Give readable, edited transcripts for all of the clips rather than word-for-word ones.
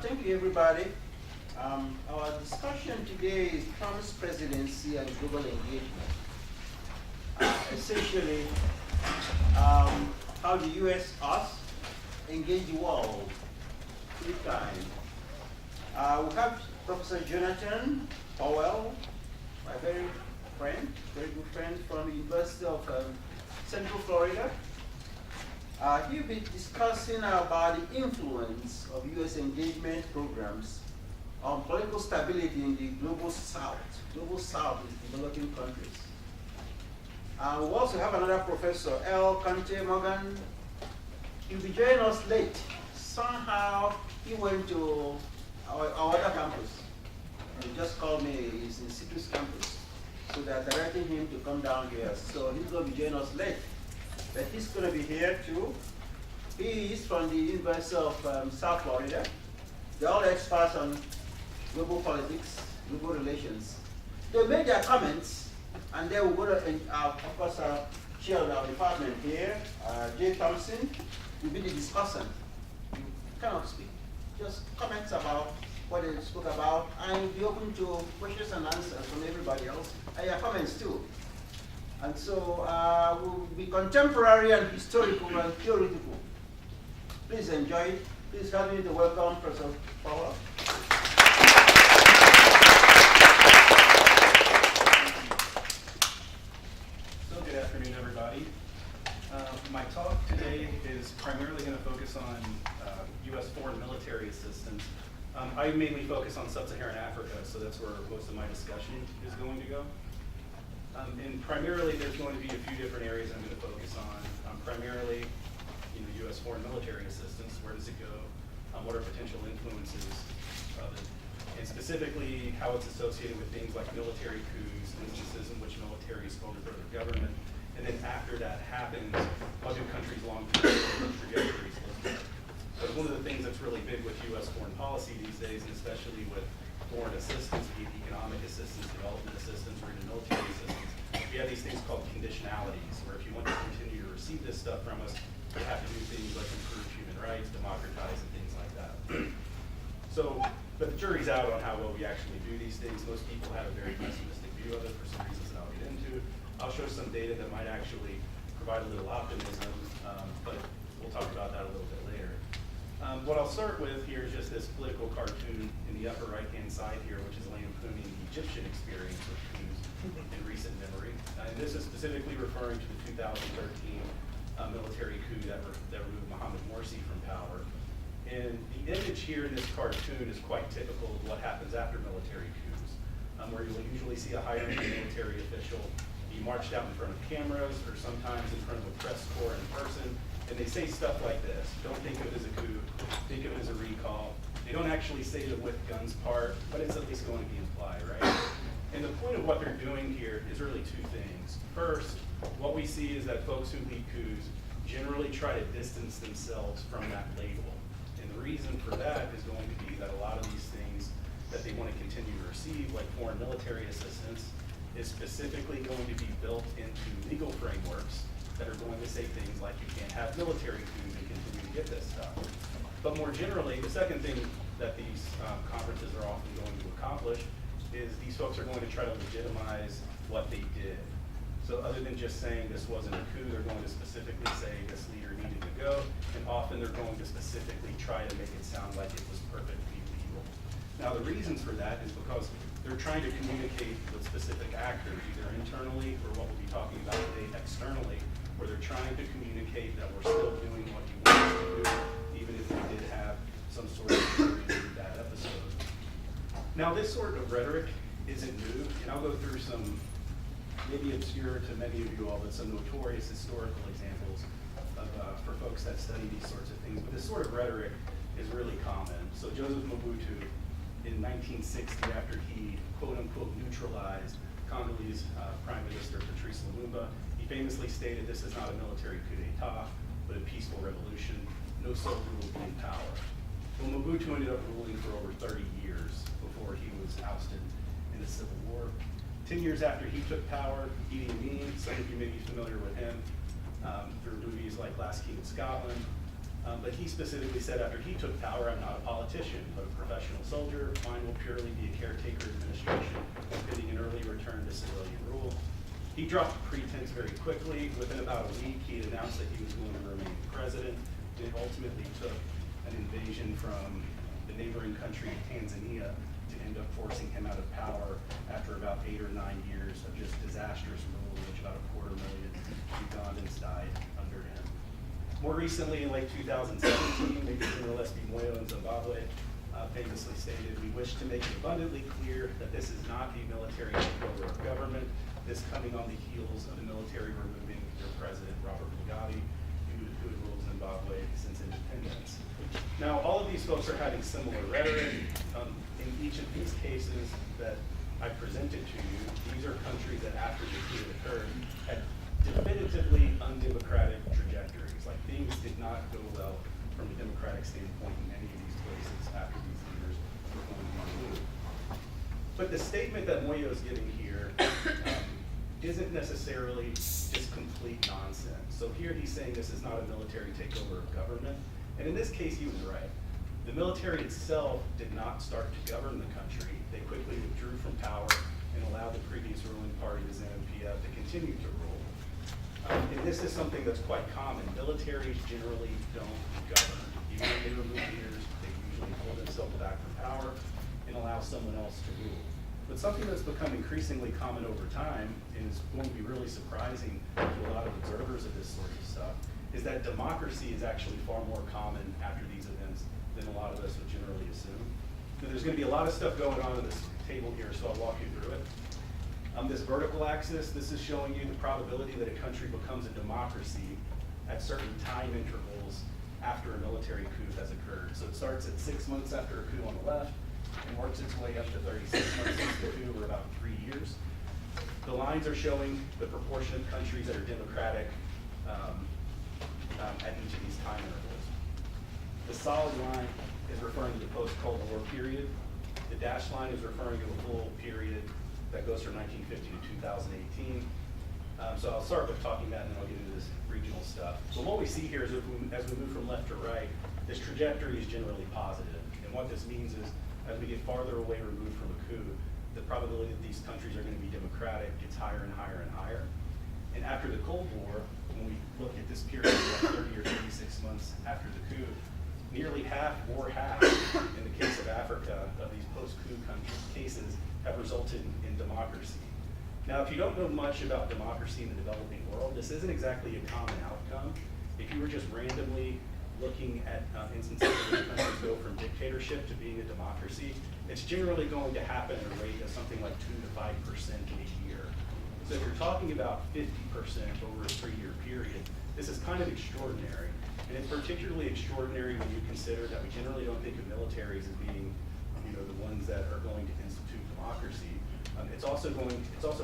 Thank you, everybody. Our discussion today is Trump's presidency and global engagement. Essentially, how the U.S. us engage the world through time. We have Professor Jonathan Powell, my very good friend from the University of Central Florida. He'll be discussing about the influence of U.S. engagement programs on political stability in the global south. Global south is developing countries. We also have another professor, Earl Conteh-Morgan. He'll be joining us late. Somehow he went to our other campus. He just called me, he's in Citrus campus. So they're directing him to come down here. So he's going to be joining us late. But he's going to be here too. He is from the University of South Florida. They're all experts on global politics, global relations. They made their comments, and then we're going to, of course, chair of our department here, Jay Thompson, will be the discussant. You cannot speak, just comments about what they spoke about, and you'll be open to questions and answers from everybody else, and your comments too. And so we'll be contemporary and historical and theoretical. Please enjoy it. Please help me to welcome Professor Powell. So good afternoon, everybody. My talk today is primarily going to focus on U.S. foreign military assistance. I mainly focus on sub-Saharan Africa, so that's where most of my discussion is going to go. And primarily, there's going to be a few different areas I'm going to focus on. Primarily, U.S. foreign military assistance. Where does it go? What are potential influences of it? And specifically, how it's associated with things like military coups, instances in which military is overthrow the government. And then after that happens, what do countries' long-term trajectories look like? So one of the things that's really big with U.S. foreign policy these days, and especially with foreign assistance, be it economic assistance, development assistance, or even military assistance, we have these things called conditionalities, where if you want to continue to receive this stuff from us, you have to do things like improve human rights, democratize, and things like that. So, but the jury's out on how well we actually do these things. Most people have a very pessimistic view of it for some reasons that I'll get into. I'll show some data that might actually provide a little optimism, but we'll talk about that a little bit later. What I'll start with here is just this political cartoon in the upper right-hand side here, which is lampooning the Egyptian experience with coups in recent memory. And this is specifically referring to the 2013 military coup that removed Mohamed Morsi from power. And the image here in this cartoon is quite typical of what happens after military coups, where you'll usually see a high-ranking military official be marched out in front of cameras or sometimes in front of a press corps in person, and they say stuff like this. Don't think of it as a coup, think of it as a recall. They don't actually say the with guns part, but it's at least going to be implied, right? And the point of what they're doing here is really two things. First, what we see is that folks who lead coups generally try to distance themselves from that label. And the reason for that is going to be that a lot of these things that they want to continue to receive, like foreign military assistance, is specifically going to be built into legal frameworks that are going to say things like you can't have military coups and continue to get this stuff. But more generally, the second thing that these conferences are often going to accomplish is these folks are going to try to legitimize what they did. So other than just saying this wasn't a coup, they're going to specifically say this leader needed to go, and often they're going to specifically try to make it sound like it was perfectly legal. Now the reasons for that is because they're trying to communicate with specific actors, either internally or what we'll be talking about today externally, where they're trying to communicate that we're still doing what you want us to do, even if we did have some sort of really bad episode. Now this sort of rhetoric isn't new, and I'll go through some maybe obscure to many of you all, but some notorious historical examples of, for folks that study these sorts of things. But this sort of rhetoric is really common. So Joseph Mobutu, in 1960, after he quote-unquote neutralized Congolese Prime Minister Patrice Lumumba, he famously stated, this is not a military coup d'etat, but a peaceful revolution. No soldier will be in power. Well, Mobutu ended up ruling for over 30 years before he was ousted in the Civil War. 10 years after he took power, Idi Amin, some of you may be familiar with him through movies like Last King of Scotland, But he specifically said after he took power, I'm not a politician, but a professional soldier. Mine will purely be a caretaker administration, bidding an early return to civilian rule. He dropped pretense very quickly. Within about a week, he had announced that he was going to remain president. It ultimately took an invasion from the neighboring country of Tanzania to end up forcing him out of power after about 8 or 9 years of just disastrous rule, in which about 250,000 Ugandans died under him. More recently, in late 2017, Major General S.B. Moyo in Zimbabwe famously stated, "We wish to make it abundantly clear that this is not a military takeover of government, this coming on the heels of the military removing their president, Robert Mugabe, who had ruled Zimbabwe since independence." Now, all of these folks are having similar rhetoric. In each of these cases that I presented to you, these are countries that after the coup occurred had definitively undemocratic trajectories. Like things did not go well from a democratic standpoint in any of these places after these leaders were going on move. But the statement that Moyo is giving here isn't necessarily just complete nonsense. So here he's saying this is not a military takeover of government. And in this case, he was right. The military itself did not start to govern the country. They quickly withdrew from power and allowed the previous ruling party, the ZANU-PF, to continue to rule. And this is something that's quite common. Militaries generally don't govern. Even when they remove leaders, they usually pull themselves back from power and allow someone else to rule. But something that's become increasingly common over time and is going to be really surprising to a lot of observers of this sort of stuff is that democracy is actually far more common after these events than a lot of us would generally assume. So there's going to be a lot of stuff going on in this table here, so I'll walk you through it. This vertical axis, this is showing you the probability that a country becomes a democracy at certain time intervals after a military coup has occurred. So it starts at 6 months after a coup on the left and works its way up to 36 months since the coup, or about 3 years. The lines are showing the proportion of countries that are democratic at each of these time intervals. The solid line is referring to the post-Cold War period. The dashed line is referring to a full period that goes from 1950 to 2018. So I'll start with talking about, and then I'll get into this regional stuff. So what we see here is as we move from left to right, this trajectory is generally positive. And what this means is, as we get farther away removed from a coup, the probability that these countries are going to be democratic gets higher and higher and higher. And after the Cold War, when we look at this period of 30 or 36 months after the coup, nearly half or half, in the case of Africa, of these post-coup cases have resulted in democracy. Now, if you don't know much about democracy in the developing world, this isn't exactly a common outcome. If you were just randomly looking at instances where countries go from dictatorship to being a democracy, it's generally going to happen at a rate of something like 2 to 5% a year. So if you're talking about 50% over a 3-year period, this is kind of extraordinary. And it's particularly extraordinary when you consider that we generally don't think of militaries as being, the ones that are going to institute democracy. It's also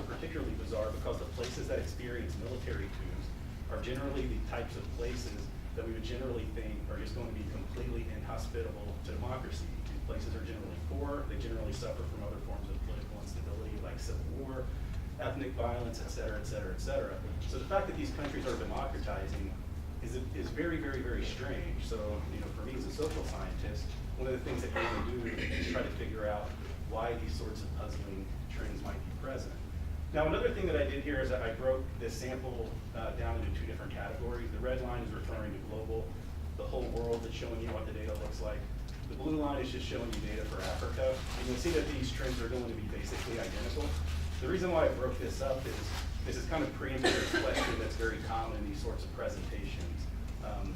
particularly bizarre because the places that experience military coups are generally the types of places that we would generally think are just going to be completely inhospitable to democracy. These places are generally poor. They generally suffer from other forms of political instability like civil war, ethnic violence, et cetera, et cetera, et cetera. So the fact that these countries are democratizing is very, very, very strange. So, for me as a social scientist, one of the things that you want to do is try to figure out why these sorts of puzzling trends might be present. Now, another thing that I did here is that I broke this sample down into 2 different categories. The red line is referring to global, the whole world that's showing you what the data looks like. The blue line is just showing you data for Africa. And you'll see that these trends are going to be basically identical. The reason why I broke this up is this is kind of preempting a question that's very common in these sorts of presentations.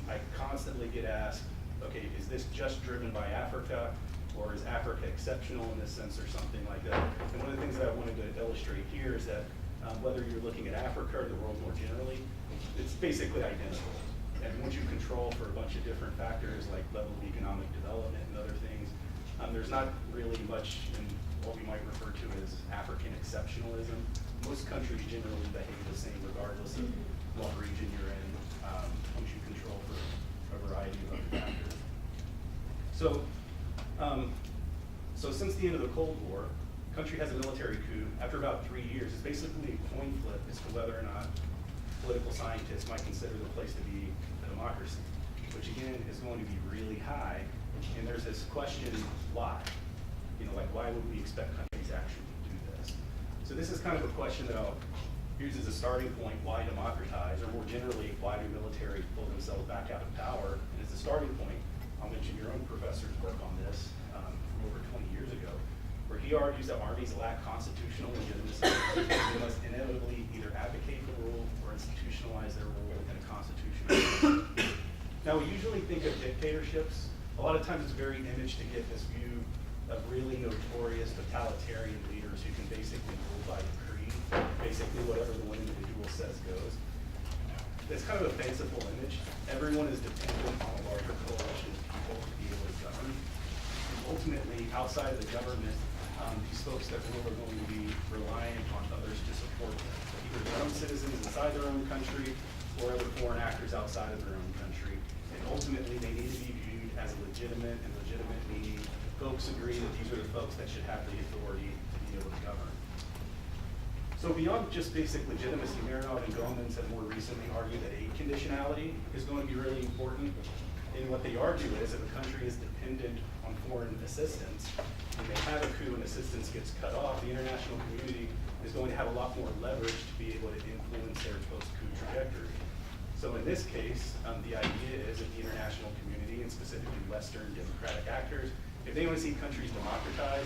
I constantly get asked, okay, is this just driven by Africa, or is Africa exceptional in this sense, or something like that? And one of the things that I wanted to illustrate here is that whether you're looking at Africa or the world more generally, it's basically identical. And once you control for a bunch of different factors like level of economic development and other things, there's not really much in what we might refer to as African exceptionalism. Most countries generally behave the same regardless of what region you're in, once you control for a variety of other factors. So since the end of the Cold War, the country has a military coup. After about 3 years, it's basically a coin flip as to whether or not political scientists might consider the place to be a democracy. which again is going to be really high. And there's this question, why? Like why would we expect countries actually to do this? So this is kind of a question that I'll use as a starting point, why democratize, or more generally, why do military pull themselves back out of power? And as a starting point, I'll mention your own professor's work on this from over 20 years ago, where he argues that armies lack constitutional legitimacy. They must inevitably either advocate the rule or institutionalize their role within a constitutional system. Now, we usually think of dictatorships. A lot of times it's very image to get this view of really notorious totalitarian leaders who can basically rule by decree. Basically, whatever the one individual says goes. It's kind of a fanciful image. Everyone is dependent on a larger coalition of people to be able to govern. And ultimately, outside of the government, these folks that rule are going to be reliant on others to support them, either their own citizens inside their own country or other foreign actors outside of their own country. And ultimately, they need to be viewed as legitimate, and legitimate meaning folks agree that these are the folks that should have the authority to be able to govern. So beyond just basic legitimacy, Marinaud and Gomans have more recently argued that aid conditionality is going to be really important. And what they argue is if a country is dependent on foreign assistance, and they have a coup and assistance gets cut off, the international community is going to have a lot more leverage to be able to influence their post-coup trajectory. So in this case, the idea is that the international community, and specifically Western democratic actors, if they want to see countries democratize,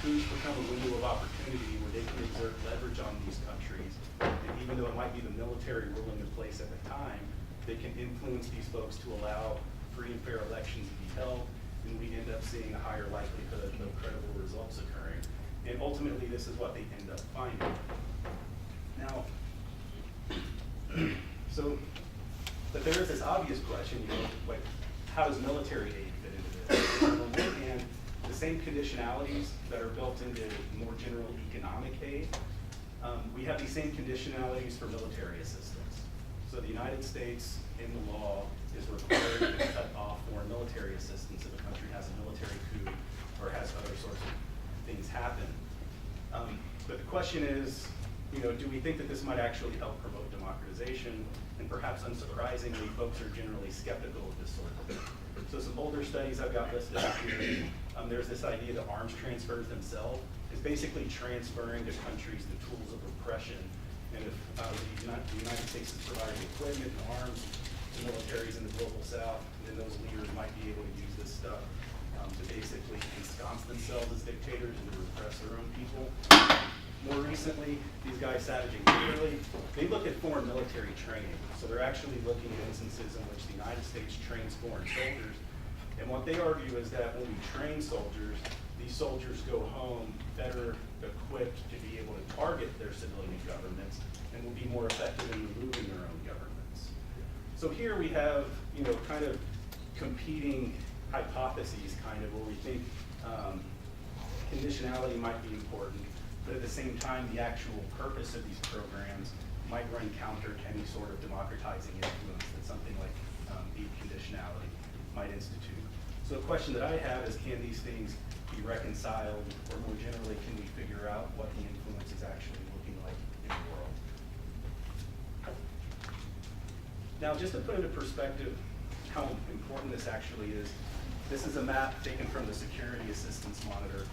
coups become a window of opportunity where they can exert leverage on these countries. And even though it might be the military ruling in place at the time, they can influence these folks to allow free and fair elections to be held, and we end up seeing a higher likelihood of credible results occurring. And ultimately, this is what they end up finding. Now, but there is this obvious question, like, how does military aid fit into this? On the one hand, the same conditionalities that are built into more general economic aid, we have these same conditionalities for military assistance. So the United States, in the law, is required to cut off foreign military assistance if a country has a military coup or has other sorts of things happen. But the question is, do we think that this might actually help promote democratization? And perhaps unsurprisingly, folks are generally skeptical of this sort of thing. So some older studies I've got listed up here, there's this idea that arms transfers themselves is basically transferring to countries the tools of oppression. And if the United States is providing equipment and arms to militaries in the global south, then those leaders might be able to use this stuff to basically ensconce themselves as dictators and to repress their own people. More recently, these guys, Savage and Kimberly, they look at foreign military training. So they're actually looking at instances in which the United States trains foreign soldiers. And what they argue is that when we train soldiers, these soldiers go home better equipped to be able to target their civilian governments and will be more effective in removing their own governments. So here we have, kind of competing hypotheses, where we think conditionality might be important, but at the same time, the actual purpose of these programs might run counter to any sort of democratizing influence that something like aid conditionality might institute. So a question that I have is, can these things be reconciled, or more generally, can we figure out what the influence is actually looking like in the world? Now, just to put into perspective how important this actually is, this is a map taken from the Security Assistance Monitor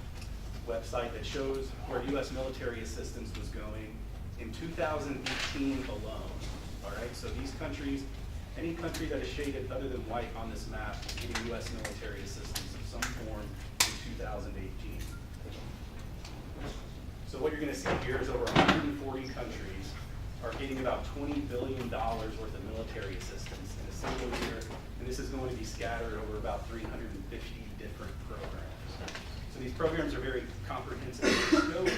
website that shows where U.S. military assistance was going in 2018 alone. All right, so these countries, any country that is shaded other than white on this map is getting U.S. military assistance of some form in 2018. So what you're going to see here is over 140 countries are getting about $20 billion worth of military assistance in a single year, and this is going to be scattered over about 350 different programs. So these programs are very comprehensive in scope.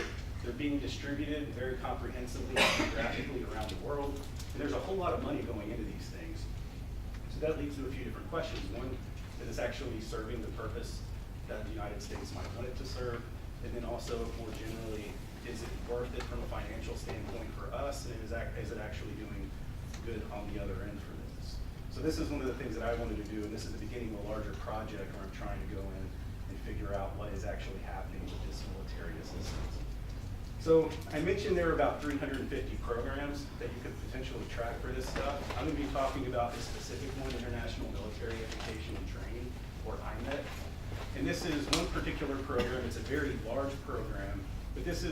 They're being distributed very comprehensively geographically around the world, and there's a whole lot of money going into these things. So that leads to a few different questions. One, is this actually serving the purpose that the United States might want it to serve? And then also, more generally, is it worth it from a financial standpoint for us, and is it actually doing good on the other end for this? So this is one of the things that I wanted to do, and this is the beginning of a larger project where I'm trying to go in and figure out what is actually happening with this military assistance. So I mentioned there are about 350 programs that you could potentially track for this stuff. I'm going to be talking about the specific one, International Military Education and Training, or IMET. And this is one particular program. It's a very large program, but it's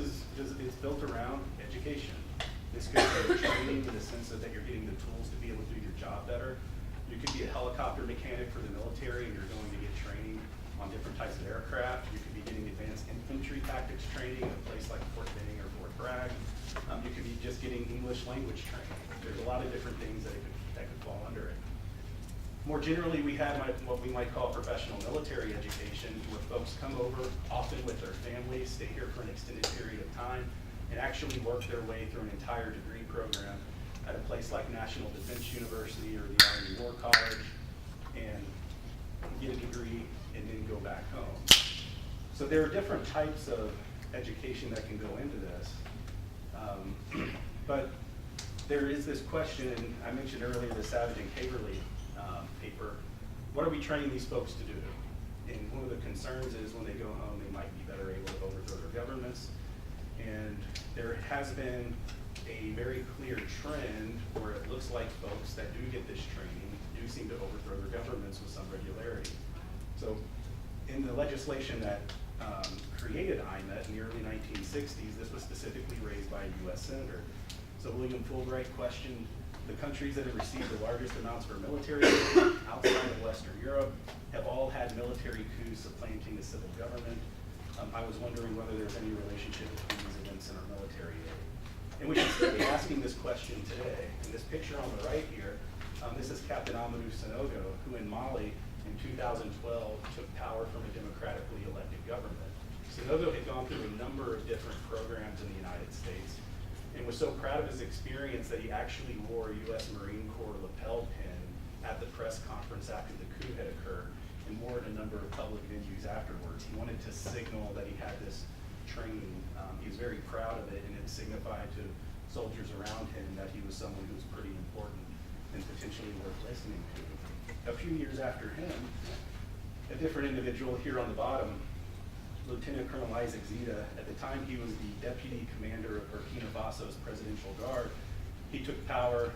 built around education. This could be training in the sense of that you're getting the tools to be able to do your job better. You could be a helicopter mechanic for the military and you're going to get training on different types of aircraft. You could be getting advanced infantry tactics training at a place like Fort Benning or Fort Bragg. You could be just getting English language training. There's a lot of different things that could fall under it. More generally, we have what we might call professional military education, where folks come over, often with their families, stay here for an extended period of time, and actually work their way through an entire degree program at a place like National Defense University or the Army War College, and get a degree and then go back home. So there are different types of education that can go into this. But there is this question, and I mentioned earlier the Savage and Caverly paper, what are we training these folks to do? And one of the concerns is when they go home, they might be better able to overthrow their governments. And there has been a very clear trend where it looks like folks that do get this training do seem to overthrow their governments with some regularity. So in the legislation that created IMET in the early 1960s, this was specifically raised by a US Senator. So William Fulbright questioned the countries that have received the largest amounts for military aid outside of Western Europe have all had military coups supplanting the civil government. I was wondering whether there's any relationship between these events and our military aid. And we should still be asking this question today. In this picture on the right here, this is Captain Amadou Sanogo, who in Mali in 2012 took power from a democratically elected government. Sanogo had gone through a number of different programs in the United States and was so proud of his experience that he actually wore a U.S. Marine Corps lapel pin at the press conference after the coup had occurred and wore it in a number of public venues afterwards. He wanted to signal that he had this training. He was very proud of it, and it signified to soldiers around him that he was someone who was pretty important and potentially worth listening to. A few years after him, a different individual here on the bottom, Lieutenant Colonel Isaac Zita, at the time he was the deputy commander of Burkina Faso's Presidential Guard. He took power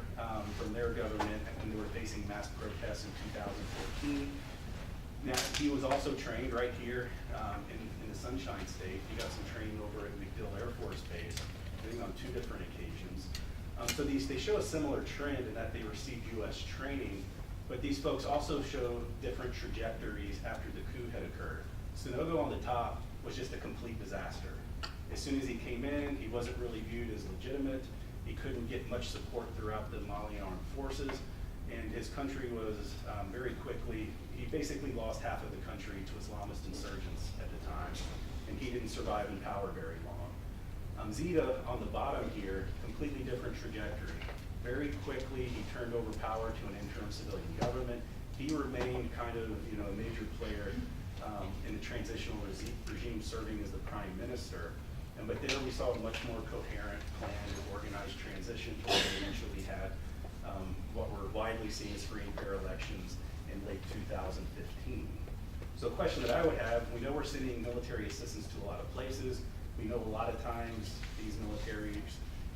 from their government when they were facing mass protests in 2014. Now, he was also trained right here in the Sunshine State. He got some training over at MacDill Air Force Base, I think on 2 different occasions. So they show a similar trend in that they received U.S. training, but these folks also show different trajectories after the coup had occurred. Sanogo on the top was just a complete disaster. As soon as he came in, he wasn't really viewed as legitimate. He couldn't get much support throughout the Malian armed forces, and his country was very quickly, he basically lost half of the country to Islamist insurgents at the time, and he didn't survive in power very long. Zita on the bottom here, completely different trajectory. Very quickly, he turned over power to an interim civilian government. He remained kind of, a major player in the transitional regime, serving as the prime minister. But there we saw a much more coherent, planned, and organized transition to where we eventually had what were widely seen as free and fair elections in late 2015. So a question that I would have, we know we're sending military assistance to a lot of places. We know a lot of times these militaries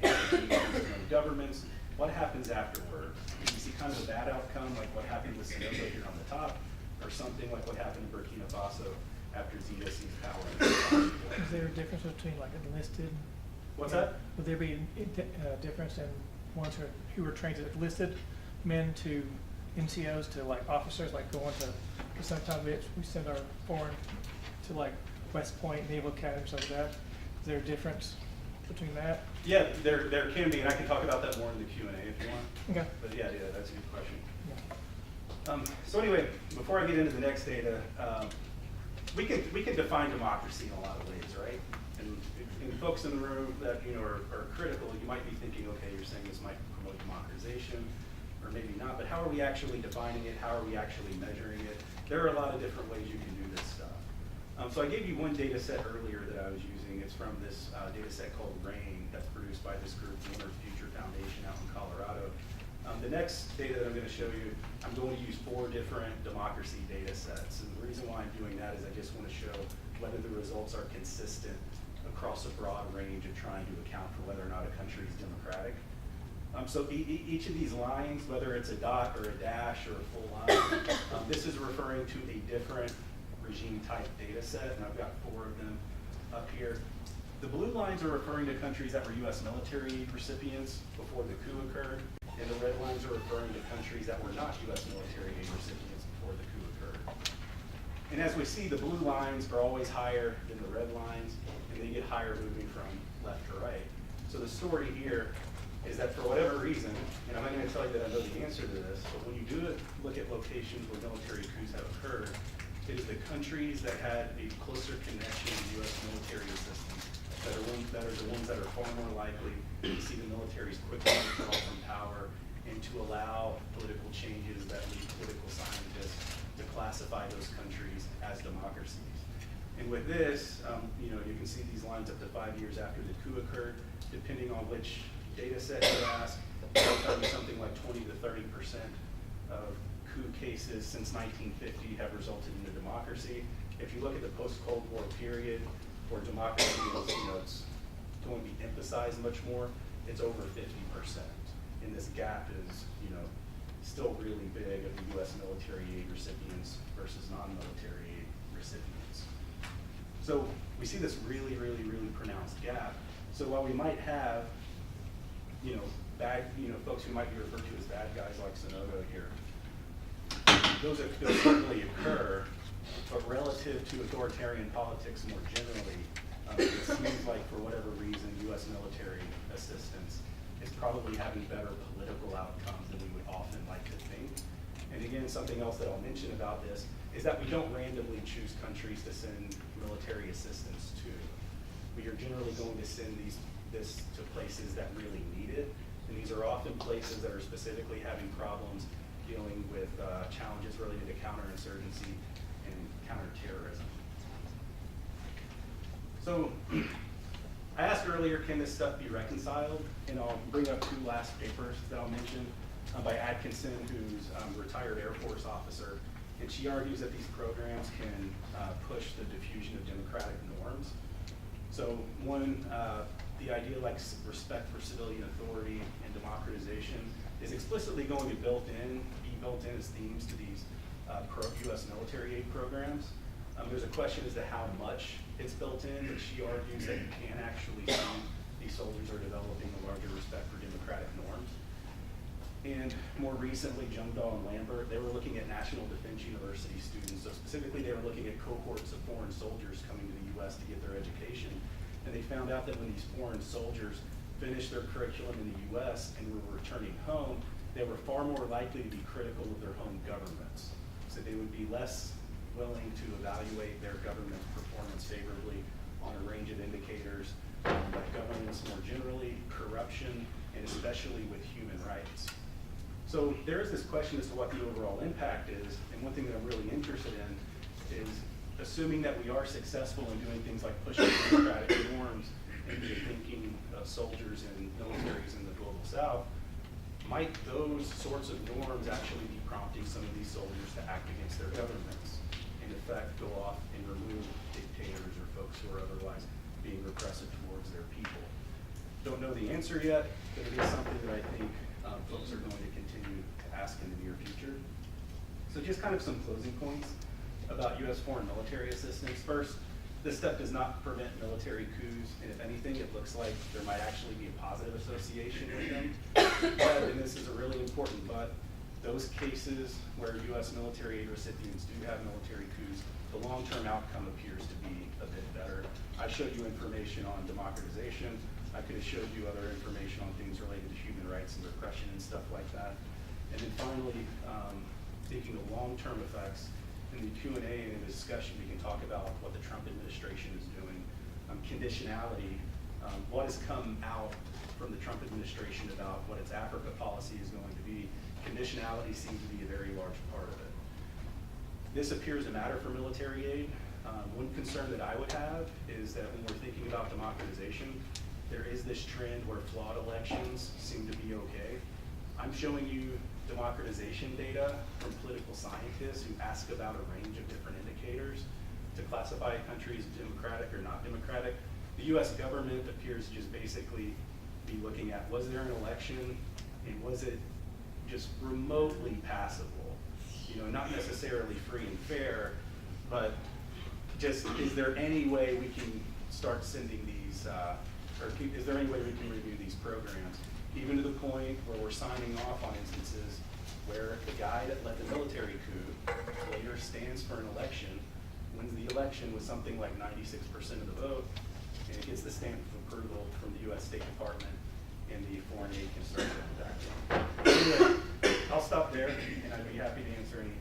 and governments, what happens afterward? Do you see kind of a bad outcome like what happened with Sanogo here on the top, or something like what happened in Burkina Faso after Zita seized power? Is there a difference between like enlisted? What's that? Would there be a difference in ones who were trained as enlisted men to NCOs to like officers, like going to, because sometimes we send our foreign to like West Point, Naval Academy, something like that. Is there a difference between that? Yeah, there can be, and I can talk about that more in the Q&A if you want. Okay. But yeah, that's a good question. Yeah. So anyway, before I get into the next data, we can define democracy in a lot of ways, right? And folks in the room that are critical, you might be thinking, okay, you're saying this might promote democratization, or maybe not. But how are we actually defining it? How are we actually measuring it? There are a lot of different ways you can do this stuff. So I gave you one data set earlier that I was using. It's from this data set called RAIN that's produced by this group, the Winter Future Foundation out in Colorado. The next data that I'm going to show you, I'm going to use 4 different democracy data sets. And the reason why I'm doing that is I just want to show whether the results are consistent across a broad range of trying to account for whether or not a country is democratic. So each of these lines, whether it's a dot or a dash or a full line, this is referring to a different regime type data set, and I've got 4 of them up here. The blue lines are referring to countries that were US military aid recipients before the coup occurred, and the red lines are referring to countries that were not US military aid recipients before the coup occurred. And as we see, the blue lines are always higher than the red lines, and they get higher moving from left to right. So the story here is that for whatever reason, and I'm not going to tell you that I know the answer to this, but when you do look at locations where military coups have occurred, it is the countries that had a closer connection to US military assistance that are the ones that are far more likely to see the militaries quickly withdraw from power and to allow political changes that lead political scientists to classify those countries as democracies. And with this, you can see these lines up to 5 years after the coup occurred. Depending on which data set you ask, it'll tell you something like 20 to 30% of coup cases since 1950 have resulted in a democracy. If you look at the post-Cold War period, where democracy is, it's going to be emphasized much more, it's over 50%. And this gap is, still really big of the US military aid recipients versus non-military aid recipients. So we see this really, really, really pronounced gap. So while we might have, folks who might be referred to as bad guys like Sonogo here, those certainly occur, but relative to authoritarian politics more generally, it seems like for whatever reason, US military assistance is probably having better political outcomes than we would often like to think. And again, something else that I'll mention about this is that we don't randomly choose countries to send military assistance to. We are generally going to send this to places that really need it, and these are often places that are specifically having problems dealing with challenges related to counterinsurgency and counterterrorism. So I asked earlier, can this stuff be reconciled? And I'll bring up 2 last papers that I'll mention by Atkinson, who's a retired Air Force officer. And she argues that these programs can push the diffusion of democratic norms. So one, the idea like respect for civilian authority and democratization is explicitly going to be built in as themes to these US military aid programs. There's a question as to how much it's built in, but she argues that you can actually see these soldiers are developing a larger respect for democratic norms. And more recently, Jungdahl and Lambert, they were looking at National Defense University students. So specifically, they were looking at cohorts of foreign soldiers coming to the US to get their education. And they found out that when these foreign soldiers finished their curriculum in the US and were returning home, they were far more likely to be critical of their home governments. So they would be less willing to evaluate their government's performance favorably on a range of indicators, like governance more generally, corruption, and especially with human rights. So there is this question as to what the overall impact is, and one thing that I'm really interested in is assuming that we are successful in doing things like pushing democratic norms into the thinking of soldiers and militaries in the global South, might those sorts of norms actually be prompting some of these soldiers to act against their governments, in effect go off and remove dictators or folks who are otherwise being repressive towards their people? Don't know the answer yet, but it is something that I think folks are going to continue to ask in the near future. So just kind of some closing points about US foreign military assistance. First, this stuff does not prevent military coups, and if anything, it looks like there might actually be a positive association with them. But, and this is a really important but, those cases where US military aid recipients do have military coups, the long-term outcome appears to be a bit better. I showed you information on democratization. I could have showed you other information on things related to human rights and repression and stuff like that. And then finally, thinking of long-term effects, in the Q&A and in the discussion, we can talk about what the Trump administration is doing. Conditionality, what has come out from the Trump administration about what its Africa policy is going to be. Conditionality seems to be a very large part of it. This appears to matter for military aid. One concern that I would have is that when we're thinking about democratization, there is this trend where flawed elections seem to be okay. I'm showing you democratization data from political scientists who ask about a range of different indicators to classify a country as democratic or not democratic. The US government appears to just basically be looking at, was there an election and was it just remotely passable? You know, not necessarily free and fair, but just, is there any way we can start sending these, is there any way we can review these programs? Even to the point where we're signing off on instances where the guy that led the military coup later stands for an election, wins the election with something like 96% of the vote, and it gets the stamp of approval from the US State Department, and the foreign aid can start to act. Anyway, I'll stop there, and I'd be happy to answer any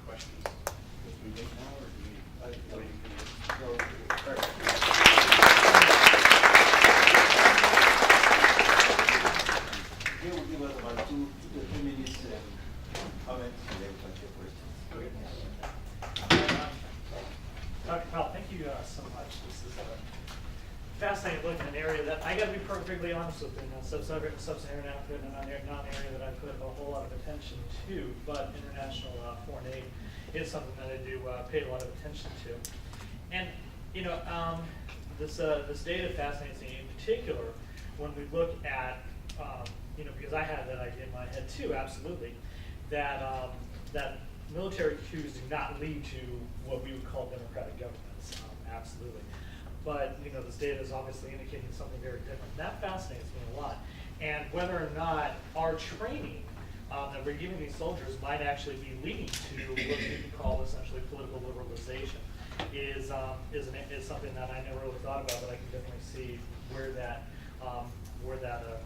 questions. Do we vote now, or do we wait for you? All right. They will give us about 2 to 3 minutes comments and then we'll take questions. Okay. Dr. Powell, thank you so much. This is a fascinating look at an area that I got to be perfectly honest with. You know, Sub-Saharan Africa is not an area that I put a whole lot of attention to, but international foreign aid is something that I do pay a lot of attention to. And you know, this data fascinates me in particular when we look at you know, because I had that idea in my head too, absolutely, that that military coups do not lead to what we would call democratic governments, absolutely. But you know, this data is obviously indicating something very different. That fascinates me a lot. And whether or not our training that we're giving these soldiers might actually be leading to what we can call essentially political liberalization is something that I never really thought about, but I can definitely see where that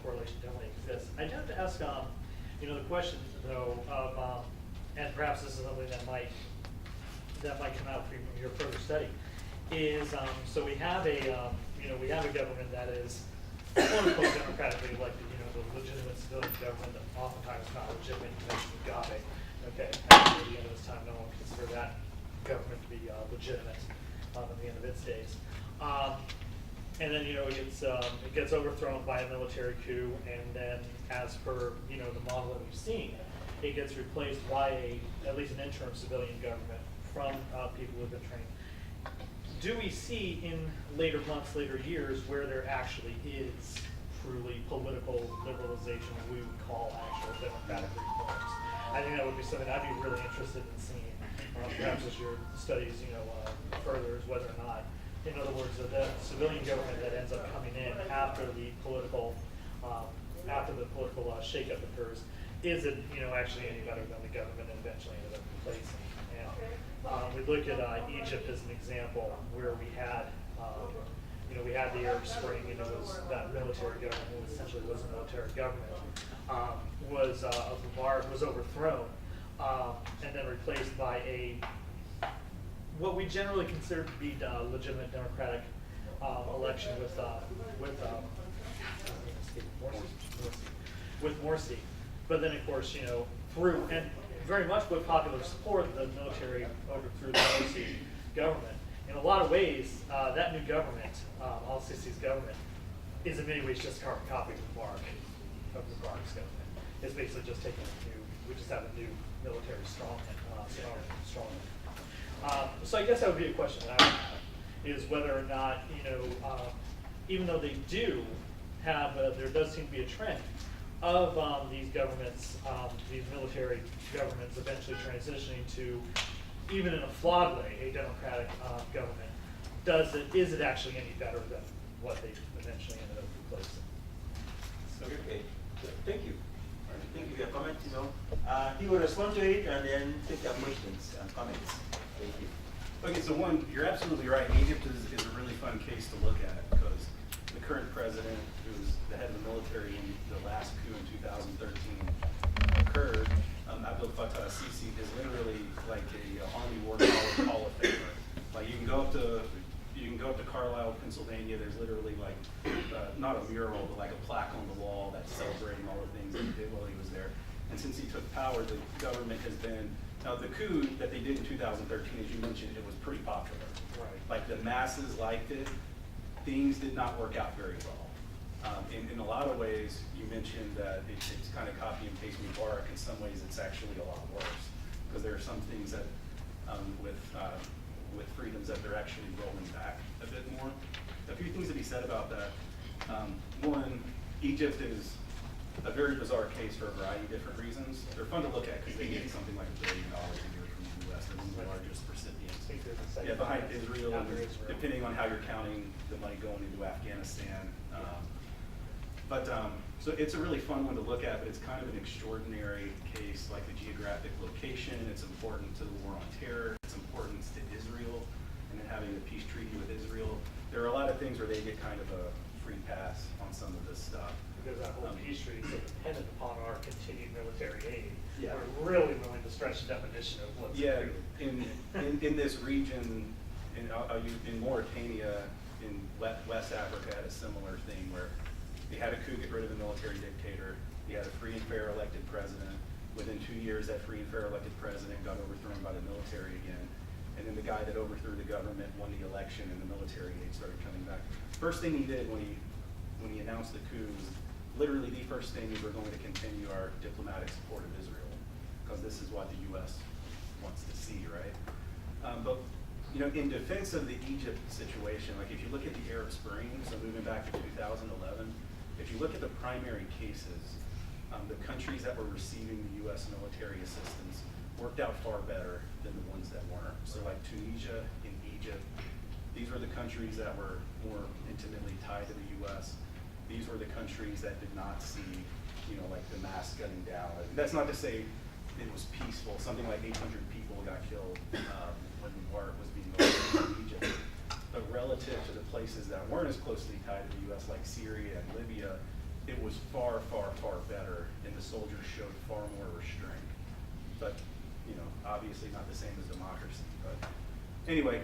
correlation definitely exists. I do have to ask, you know, the question though of, and perhaps this is something that might come out from your further study, is so we have a you know, we have a government that is quote unquote democratically elected, you know, the legitimate civilian government that oftentimes not legitimate. You mentioned Mugabe. Okay, at the end of this time, no one consider that government to be legitimate at the end of its days. And then, you know, it gets overthrown by a military coup, and then, as per, you know, the model that we've seen, it gets replaced by at least an interim civilian government from people who have been trained. Do we see in later months, later years, where there actually is truly political liberalization, what we would call actual democratic reforms? I think that would be something I'd be really interested in seeing, perhaps as your studies, you know, further, is whether or not, in other words, the civilian government that ends up coming in after the political shakeup occurs, is it, you know, actually any better than the government eventually ended up replacing? And we look at Egypt as an example, where we had, you know, we had the Arab Spring, and it was that military government, who essentially was a military government, was overthrown, and then replaced by what we generally consider to be legitimate democratic election with Morsi. But then, of course, you know, through, and very much with popular support, the military overthrew the Morsi government. In a lot of ways, that new government, al-Sisi's government, is in many ways just a carbon copy of Mubarak's government. It's basically just taking we just have a new military strongman. So I guess that would be a question that I would have, is whether or not, you know, even though they do have, there does seem to be a trend of these governments, these military governments eventually transitioning to, even in a flawed way, a democratic government. Is it actually any better than what they eventually ended up replacing? So, okay, thank you. Thank you for your comments. You know, he will respond to it and then take your questions and comments. Thank you. Okay, so one, you're absolutely right. Egypt is a really fun case to look at, because the current president, who's the head of the military in the last coup in 2013 occurred, Abdel Fattah al-Sisi, is literally like a Army War College Hall of Famer. Like you can go up to Carlisle, Pennsylvania. There's literally like not a mural, but like a plaque on the wall that's celebrating all the things that he did while he was there. And since he took power, the government has been, now the coup that they did in 2013, as you mentioned, it was pretty popular. Right. Like the masses liked it. Things did not work out very well. In a lot of ways, you mentioned that it's kind of copy and paste Mubarak. In some ways, it's actually a lot worse, because there are some things that with freedoms that they're actually rolling back a bit more. a few things to be said about that. One, Egypt is a very bizarre case for a variety of different reasons. They're fun to look at because they get something like $1 billion a year from the U.S. They're one of the largest recipients. Yeah, behind Israel, and depending on how you're counting the money going into Afghanistan. So it's a really fun one to look at, but it's kind of an extraordinary case, like the geographic location. It's important to the war on terror. It's important to Israel and then having a peace treaty with Israel. There are a lot of things where they get kind of a free pass on some of this stuff. Because that whole peace treaty is dependent upon our continued military aid. Yeah. We're really willing to stretch the definition of what's Yeah, included. in this region, in Mauritania, in West Africa, had a similar thing where they had a coup, get rid of a military dictator. They had a free and fair elected president. Within 2 years, that free and fair elected president got overthrown by the military again. And then the guy that overthrew the government won the election, and the military aid started coming back. First thing he did when he announced the coup was literally the first thing is we're going to continue our diplomatic support of Israel, because this is what the U.S. wants to see, right? But you know, in defense of the Egypt situation, like if you look at the Arab Spring, so moving back to 2011, if you look at the primary cases, the countries that were receiving the U.S. military assistance worked out far better than the ones that weren't. So like Tunisia and Egypt, these were the countries that were more intimately tied to the U.S. These were the countries that did not see, you know, like the mass gunning down. That's not to say it was peaceful. Something like 800 people got killed when the war was being over in Egypt. But relative to the places that weren't as closely tied to the U.S., like Syria and Libya, it was far, far, far better, and the soldiers showed far more restraint. But, you know, obviously not the same as democracy. But anyway,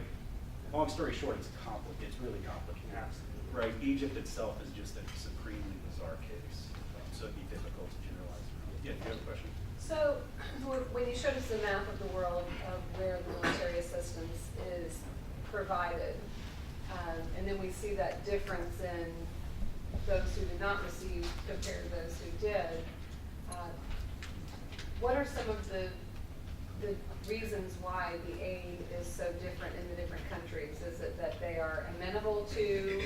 long story short, it's complicated. It's really complicated. Absolutely. Right? Egypt itself is just a supremely bizarre case, so it'd be difficult to generalize. Yeah, do you have a question? So, when you showed us the map of the world of where the military assistance is provided, and then we see that difference in those who did not receive compared to those who did, what are some of the reasons why the aid is so different in the different countries? Is it that they are amenable to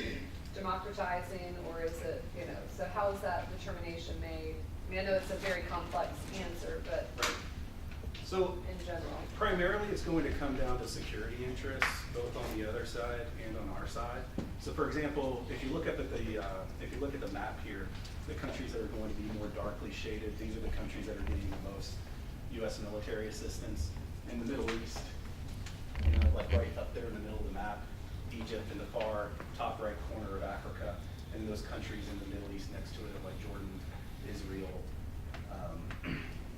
democratizing, or is it, you know, so how is that determination made? I mean, I know it's a very complex answer, but So in general. primarily it's going to come down to security interests, both on the other side and on our side. So for example, if you look at the map here, the countries that are going to be more darkly shaded, these are the countries that are getting the most U.S. military assistance. In the Middle East, you know, like right up there in the middle of the map, Egypt in the far top right corner of Africa, and those countries in the Middle East next to it, like Jordan, Israel,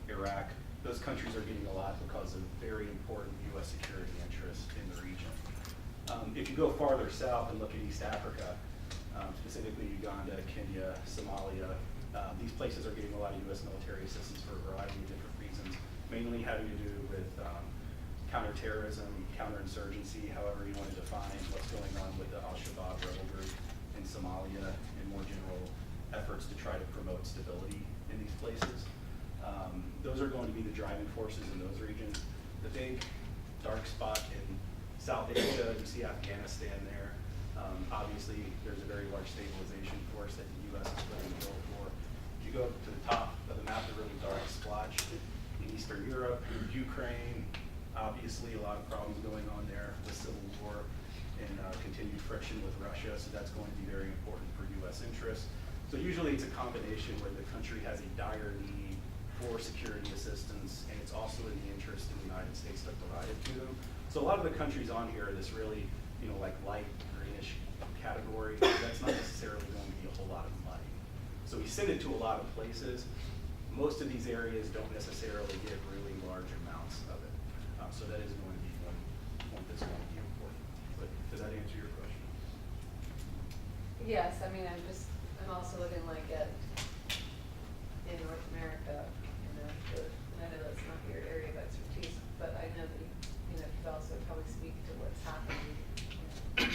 Iraq. Those countries are getting a lot because of very important U.S. security interests in the region. If you go farther south and look at East Africa, specifically Uganda, Kenya, Somalia, these places are getting a lot of U.S. military assistance for a variety of different reasons, mainly having to do with counterterrorism, counterinsurgency, however you want to define what's going on with the Al-Shabaab rebel group in Somalia, and more general efforts to try to promote stability in these places. Those are going to be the driving forces in those regions. The big dark spot in South Asia, you see Afghanistan there. Obviously, there's a very large stabilization force that the U.S. is putting the bill for. If you go to the top of the map, the really dark splotch in Eastern Europe, Ukraine, obviously a lot of problems going on there with civil war and continued friction with Russia, so that's going to be very important for U.S. interests. So usually it's a combination where the country has a dire need for security assistance, and it's also in the interest of the United States to provide it to them. So a lot of the countries on here are this really, you know, like light greenish category. That's not necessarily going to be a whole lot of money. So we send it to a lot of places. Most of these areas don't necessarily get really large amounts of it. So that is going to be one that's going to be important. But does that answer your question? Yes, I mean, I'm also looking like at, in North America, you know, and I know that's not your area of expertise, but I know that, you know, could also probably speak to what's happening.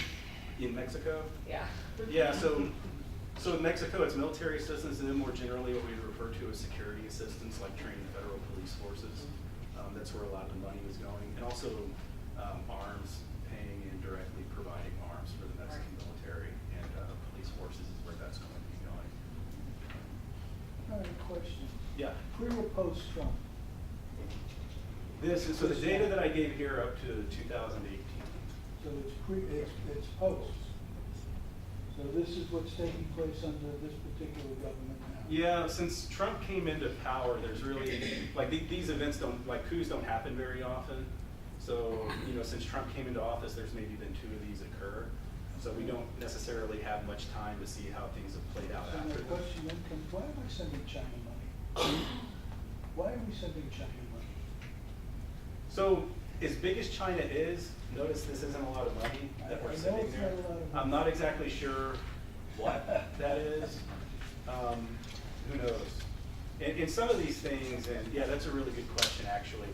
In Mexico? Yeah. Yeah, so in Mexico, it's military assistance, and then more generally what we refer to as security assistance, like training federal police forces. That's where a lot of the money is going. And also arms, paying and directly providing arms for the Mexican military. Yeah. Pre or post Trump? This is, so the data that I gave here up to 2018. So it's post. So this is what's taking place under this particular government now. Yeah, since Trump came into power, there's really, like, these events don't, like, coups don't happen very often. So, you know, since Trump came into office, there's maybe been 2 of these occur. So we don't necessarily have much time to see how things have played out So after the that. question then comes, why are we sending China money? Why are we sending China money? So, as big as China is, notice this isn't a lot of money that I we're know sending it's there. not a lot of money. I'm not exactly sure what that is. Who knows? In some of these things, and yeah, that's a really good question, actually.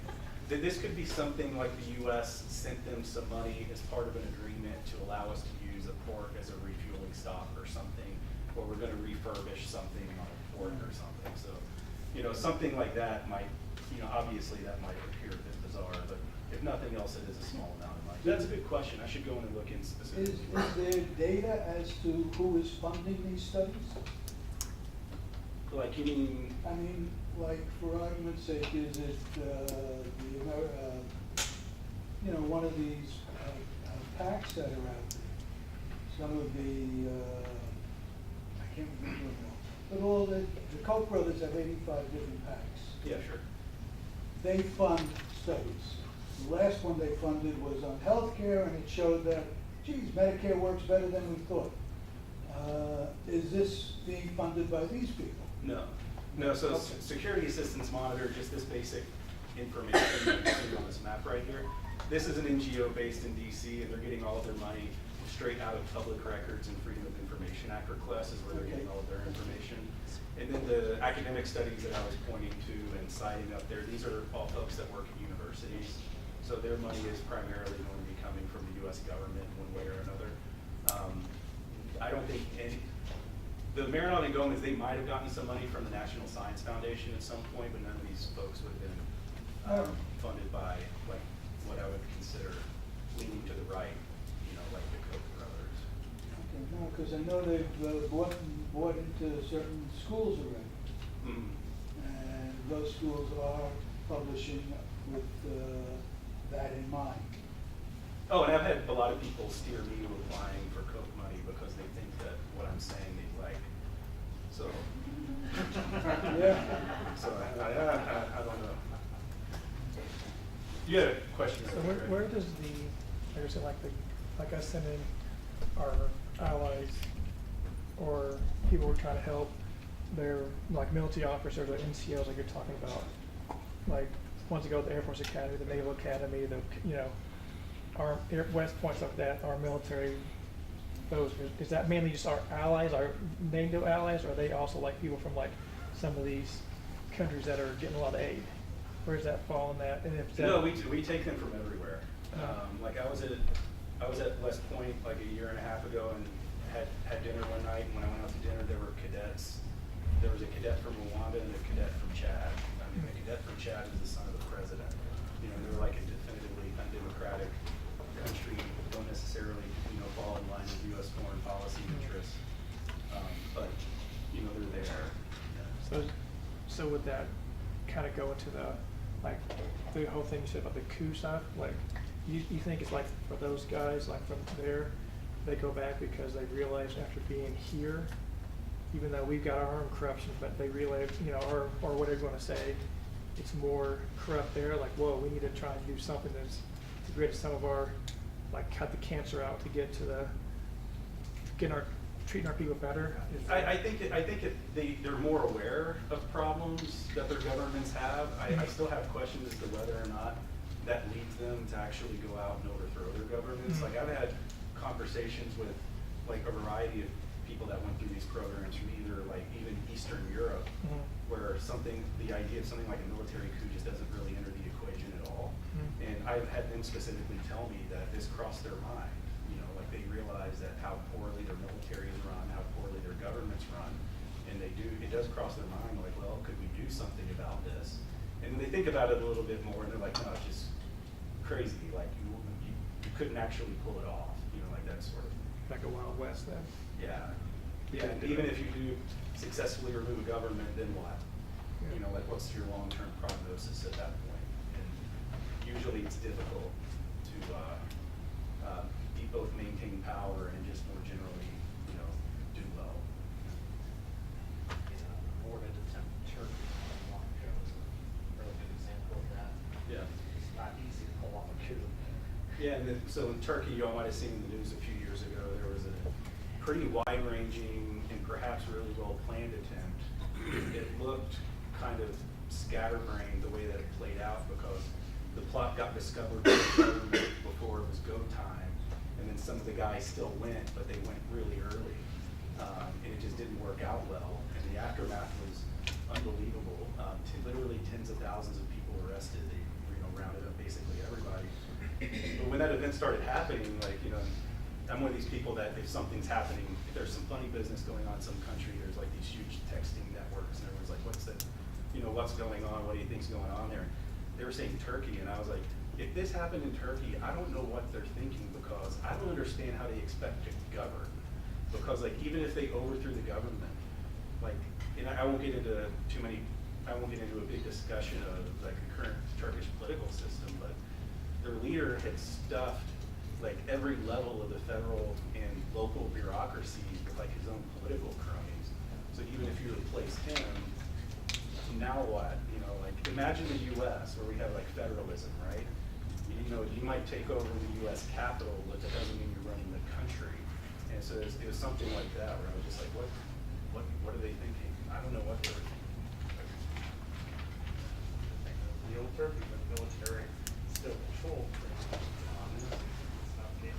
This could be something like the U.S. sent them some money as part of an agreement to allow us to use a port as a refueling stop or something, or we're going to refurbish something on a port or something. So, you know, something like that might, you know, obviously that might appear a bit bizarre, but if nothing else, it is a small amount of money. That's a good question. I should go in and look in specifically. Is there data as to who is funding these studies? Like, you mean, I mean, like, for argument's sake, is it, you know, one of these PACs that are out there? Some of the, I can't remember them all, but all the Koch brothers have 85 different PACs. yeah, sure. They fund studies. The last one they funded was on healthcare, and it showed that, geez, Medicare works better than we thought. Is this being funded by these people? No. No, so security assistance monitor, just this basic information that you see on this map right here. This is an NGO based in DC, and they're getting all of their money straight out of Public Records and Freedom of Information Act requests is where they're getting all of their information. And then the academic studies that I was pointing to and citing up there, these are all folks that work at universities. So their money is primarily going to be coming from the US government one way or another. I don't think the Marriott and Gomez, they might have gotten some money from the National Science Foundation at some point, but none of these folks would have been funded by, like, what I would consider leaning to the right, you know, like the Koch brothers. Okay, no, because I know they've bought into certain schools already. Mm. And those schools are publishing with that in mind. Oh, and I've had a lot of people steer me to applying for Koch money because they think that what I'm saying they like. So, Yeah. so I don't know. You had a question. So over there, right? where does the, like I said, like us sending our allies or people we're trying to help, they're like military officers or NCOs like you're talking about, like ones that go to the Air Force Academy, the Naval Academy, the, you know, our West Point, stuff like that, our military, those, is that mainly just our allies, our NATO allies, or are they also like people from like some of these countries that are getting a lot of aid? Where does that fall in that? And if that, No, we take them from everywhere. Like I was at West Point like a year and a half ago and had dinner one night. And when I went out to dinner, there were cadets. There was a cadet from Rwanda and a cadet from Chad. I mean, the cadet from Chad is the son of the president. You know, they're like a definitively undemocratic country, don't necessarily, you know, fall in line with U.S. foreign policy interests. But, you know, they're there. so would that kind of go into the, like, the whole thing you said about the coup stuff? Like, you think it's like for those guys, like from there, they go back because they realize after being here, even though we've got our own corruption, but they realize, you know, or whatever you want to say, it's more corrupt there. Like, whoa, we need to try and do something that's to rid some of our, like, cut the cancer out to get to the, treating our people better. I think they're more aware of problems that their governments have. I still have questions as to whether or not that leads them to actually go out and overthrow their governments. Like I've had conversations with like a variety of people that went through these programs from either like even Eastern Europe, where the idea of something like a military coup just doesn't really enter the equation at all. And I've had them specifically tell me that this crossed their mind. You know, like they realize that how poorly their military is run, how poorly their government's run, and it does cross their mind, like, well, could we do something about this? And then they think about it a little bit more, and they're like, no, it's just crazy. Like you couldn't actually pull it off. You know, like that sort of. Like a Wild West then. Yeah. Yeah. And even if you do successfully remove a government, then what? you know, like what's your long-term prognosis at that point? And usually it's difficult to be both maintain power and just more generally, you know, do well. Aborted attempt Turkey not long ago is a really good example of that. Yeah. It's not easy to pull off a coup. Yeah, and then, so in Turkey, you all might have seen in the news a few years ago, there was a pretty wide-ranging and perhaps really well-planned attempt. It looked kind of scatterbrained the way that it played out because the plot got discovered by the government before it was go time, and then some of the guys still went, but they went really early, and it just didn't work out well. And the aftermath was unbelievable. Literally tens of thousands of people arrested. They, you know, rounded up basically everybody. But when that event started happening, like, you know, I'm one of these people that if something's happening, if there's some funny business going on in some country, there's like these huge texting networks, and everyone's like, what's that, you know, what's going on? What do you think's going on there? They were saying Turkey, and I was like, if this happened in Turkey, I don't know what they're thinking because I don't understand how they expect to govern. Because like, even if they overthrew the government, like, and I won't get into a big discussion of like the current Turkish political system, but their leader had stuffed like every level of the federal and local bureaucracies with like his own political cronies. So even if you replace him, now what? You know, like imagine the U.S. where we have like federalism, right? You know, you might take over the U.S. Capitol, but that doesn't mean you're running the country. And so it was something like that where I was just like, what are they thinking? I don't know what they were thinking. The old Turkey, but the military still controlled. It's not the case.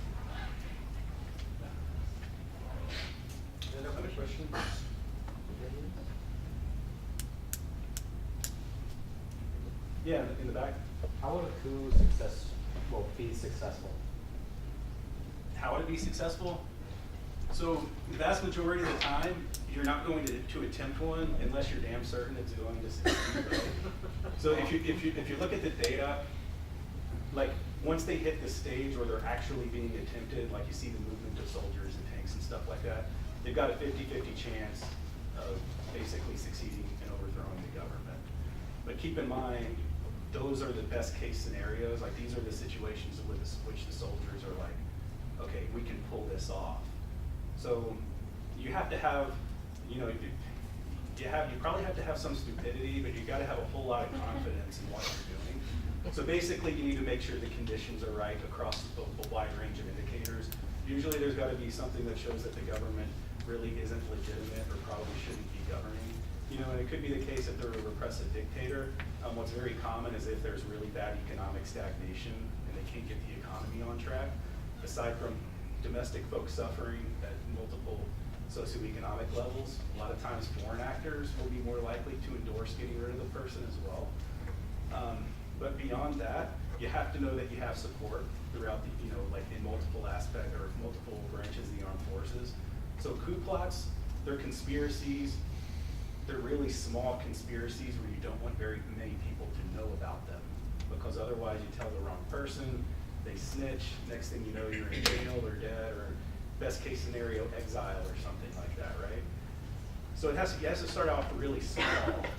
Any other questions? Yeah, in the back. How would a coup be successful? How would it be successful? So the vast majority of the time, you're not going to attempt one unless you're damn certain it's going to succeed. Right? So if you look at the data, like once they hit the stage where they're actually being attempted, like you see the movement of soldiers and tanks and stuff like that, they've got a 50-50 chance of basically succeeding in overthrowing the government. But keep in mind, those are the best case scenarios. Like these are the situations with which the soldiers are like, okay, we can pull this off. So you have to have, you know, you probably have to have some stupidity, but you got to have a whole lot of confidence in what you're doing. So basically, you need to make sure the conditions are right across a wide range of indicators. Usually, there's got to be something that shows that the government really isn't legitimate or probably shouldn't be governing. You know, and it could be the case if they're a repressive dictator. What's very common is if there's really bad economic stagnation and they can't get the economy on track. Aside from domestic folks suffering at multiple socioeconomic levels, a lot of times foreign actors will be more likely to endorse getting rid of the person as well. But beyond that, you have to know that you have support throughout the, you know, like in multiple aspects or multiple branches of the armed forces. So coup plots, they're conspiracies. They're really small conspiracies where you don't want very many people to know about them, because otherwise you tell the wrong person, they snitch, next thing you know you're in jail or dead, or best case scenario exile or something like that, right? So it has to start off really small,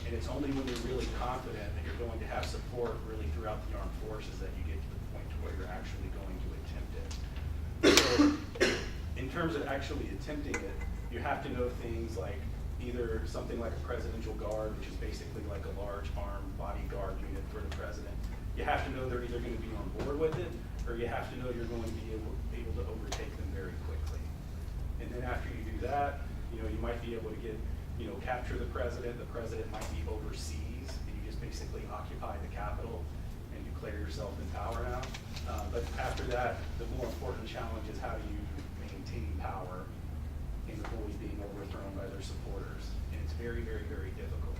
and it's only when you're really confident that you're going to have support really throughout the armed forces that you get to the point to where you're actually going to attempt it. So in terms of actually attempting it, you have to know things like either something like a presidential guard, which is basically like a large armed bodyguard unit for the president. You have to know they're either going to be on board with it, or you have to know you're going to be able to overtake them very quickly. And then after you do that, you know, you might be able to get, you know, capture the president. The president might be overseas, and you just basically occupy the capital and declare yourself in power now. But after that, the more important challenge is how do you maintain power and avoid being overthrown by their supporters. And it's very, very, very difficult.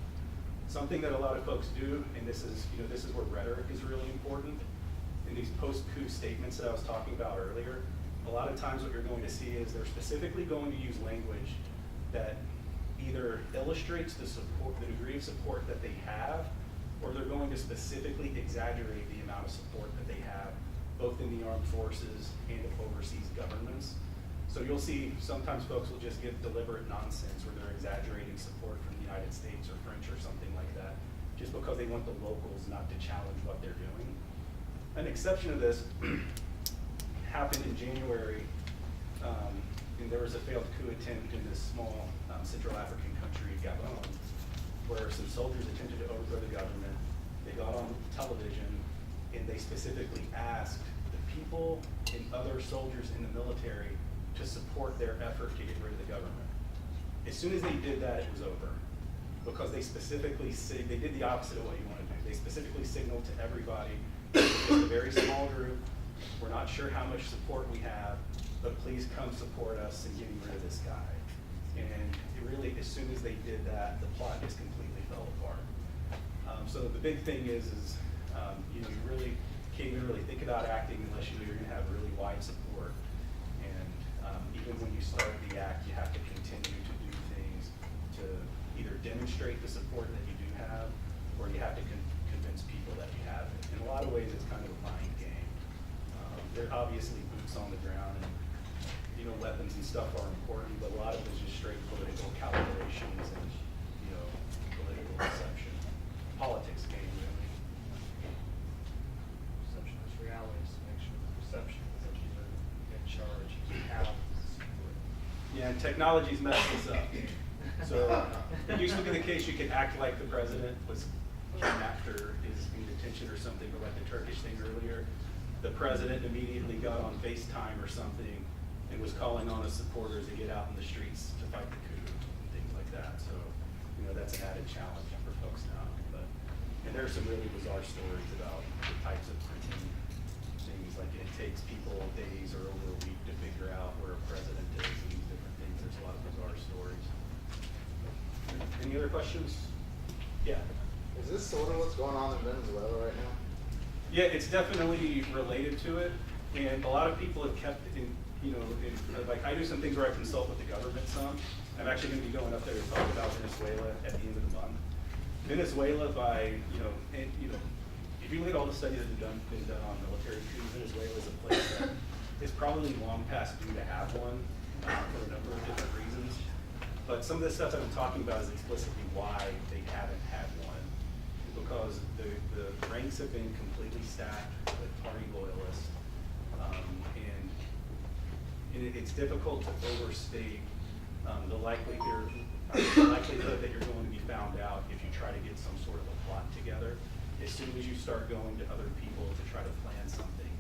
Something that a lot of folks do, and this is where rhetoric is really important. In these post-coup statements that I was talking about earlier, a lot of times what you're going to see is they're specifically going to use language that either illustrates the degree of support that they have, or they're going to specifically exaggerate the amount of support that they have, both in the armed forces and overseas governments. So you'll see sometimes folks will just give deliberate nonsense where they're exaggerating support from the United States or French or something like that, just because they want the locals not to challenge what they're doing. An exception of this happened in January, and there was a failed coup attempt in this small Central African country, Gabon, where some soldiers attempted to overthrow the government. They got on television and they specifically asked the people and other soldiers in the military to support their effort to get rid of the government. As soon as they did that, it was over. Because they specifically they did the opposite of what you want to do. They specifically signaled to everybody, it's a very small group, we're not sure how much support we have, but please come support us in getting rid of this guy. And it really, as soon as they did that, the plot just completely fell apart. So the big thing is you know, you really can't even really think about acting unless you know you're going to have really wide support. And even when you start the act, you have to continue to do things to either demonstrate the support that you do have, or you have to convince people that you have it. In a lot of ways, it's kind of a mind game. There are obviously boots on the ground, and you know, weapons and stuff are important, but a lot of it is just straight political calculations and you know, political deception. Politics game, really. Perception is reality, so make sure the perception is that you're in charge, you have support. Yeah, and technology's messed this up. So it used to be the case you could act like the president was kidnapped or is in detention or something, or like the Turkish thing earlier. The president immediately got on FaceTime or something and was calling on his supporters to get out in the streets to fight the coup and things like that. So, you know, that's an added challenge for folks now. And there are some really bizarre stories about the types of printing things, like it takes people days or over a week to figure out where a president is and these different things. There's a lot of bizarre stories. Any other questions? Yeah. Is this sort of what's going on in Venezuela right now? Yeah, it's definitely related to it, and a lot of people have kept in, you know, like I do some things where I consult with the government some. I'm actually going to be going up there to talk about Venezuela at the end of the month. Venezuela, by if you look at all the studies that have been done on military coups, Venezuela is a place that is probably long past due to have one for a number of different reasons. But some of the stuff that I'm talking about is explicitly why they haven't had one, because the ranks have been completely stacked with party loyalists, and it's difficult to overstate the likelihood that you're going to be found out if you try to get some sort of a plot together. As soon as you start going to other people to try to plan something,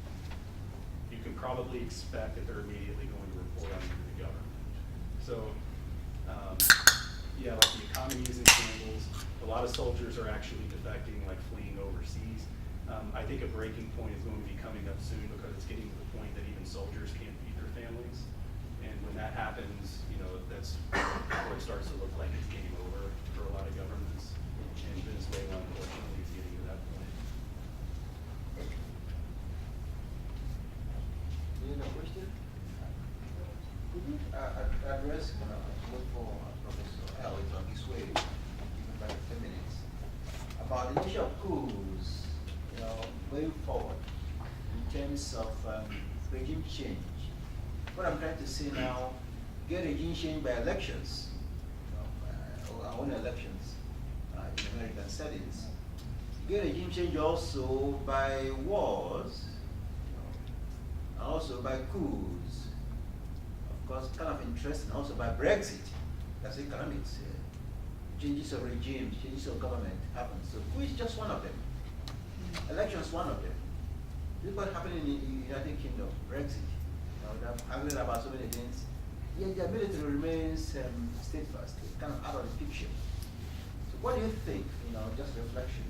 you can probably expect that they're immediately going to report on you to the government. So, yeah, like the economy is in shambles. A lot of soldiers are actually defecting, like fleeing overseas. I think a breaking point is going to be coming up soon because it's getting to the point that even soldiers can't feed their families. And when that happens, you know, that's where it starts to look like it's game over for a lot of governments. And Venezuela, unfortunately, is getting to that point. Any other question? Could you address look for Professor Earl on his way, even by 10 minutes, about the issue of coups, you know, going forward in terms of regime change. What I'm trying to say now, get regime change by elections, you know, our own elections in American settings. Get regime change also by wars, you know, and also by coups. Of course, kind of interesting also by Brexit. That's economics. Changes of regime, changes of government happen. So coup is just one of them. Elections one of them. This is what happened in the United Kingdom, Brexit. I'm arguing about so many things. Yet the ability remains steadfast, kind of out of the picture. So what do you think, you know, just reflection?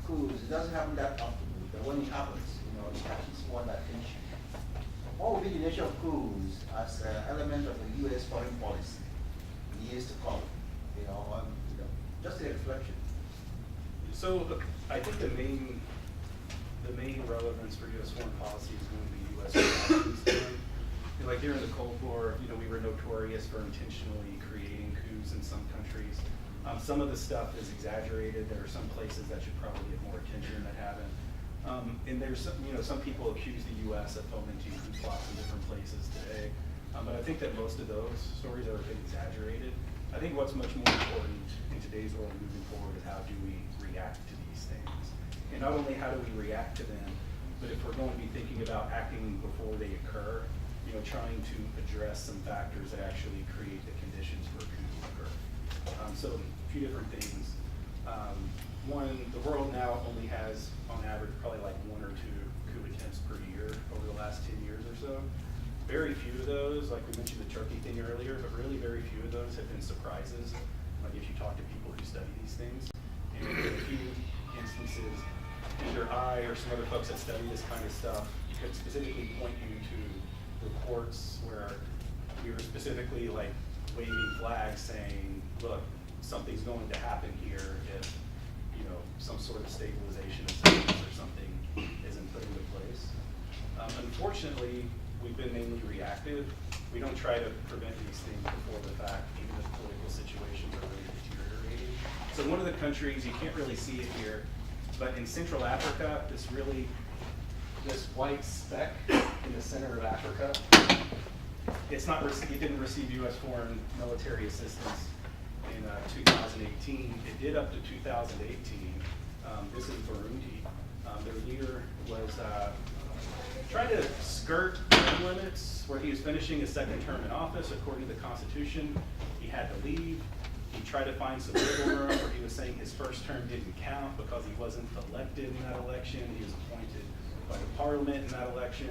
Coups, it doesn't happen that often, but when it happens, you know, it catches one's attention. What will be the nature of coups as an element of the U.S. foreign policy in years to come? You know, just a reflection. So I think the main relevance for U.S. foreign policy is going to be U.S. relations. Like during the Cold War, you know, we were notorious for intentionally creating coups in some countries. Some of the stuff is exaggerated. There are some places that should probably get more attention that haven't. And there's some, you know, some people accuse the U.S. of fomenting coup plots in different places today. But I think that most of those stories are a bit exaggerated. I think what's much more important in today's world moving forward is how do we react to these things? And not only how do we react to them, but if we're going to be thinking about acting before they occur, trying to address some factors that actually create the conditions for a coup to occur. So a few different things. One, the world now only has, on average, probably like 1 or 2 coup attempts per year over the last 10 years or so. Very few of those, like we mentioned the Turkey thing earlier, but really very few of those have been surprises. Like if you talk to people who study these things, and in a few instances, either I or some other folks that study this kind of stuff could specifically point you to reports where we were specifically like waving flags saying, look, something's going to happen here if some sort of stabilization of systems or something isn't put into place. Unfortunately, we've been mainly reactive. We don't try to prevent these things before the fact, even if political situations are really deteriorating. So one of the countries, you can't really see it here, but in Central Africa, this white speck in the center of Africa, it didn't receive U.S. foreign military assistance in 2018. It did up to 2018. This is Burundi. Their leader was trying to skirt term limits where he was finishing his 2nd term in office. According to the Constitution, he had to leave. He tried to find some wiggle room where he was saying his 1st term didn't count because he wasn't elected in that election. He was appointed by the parliament in that election,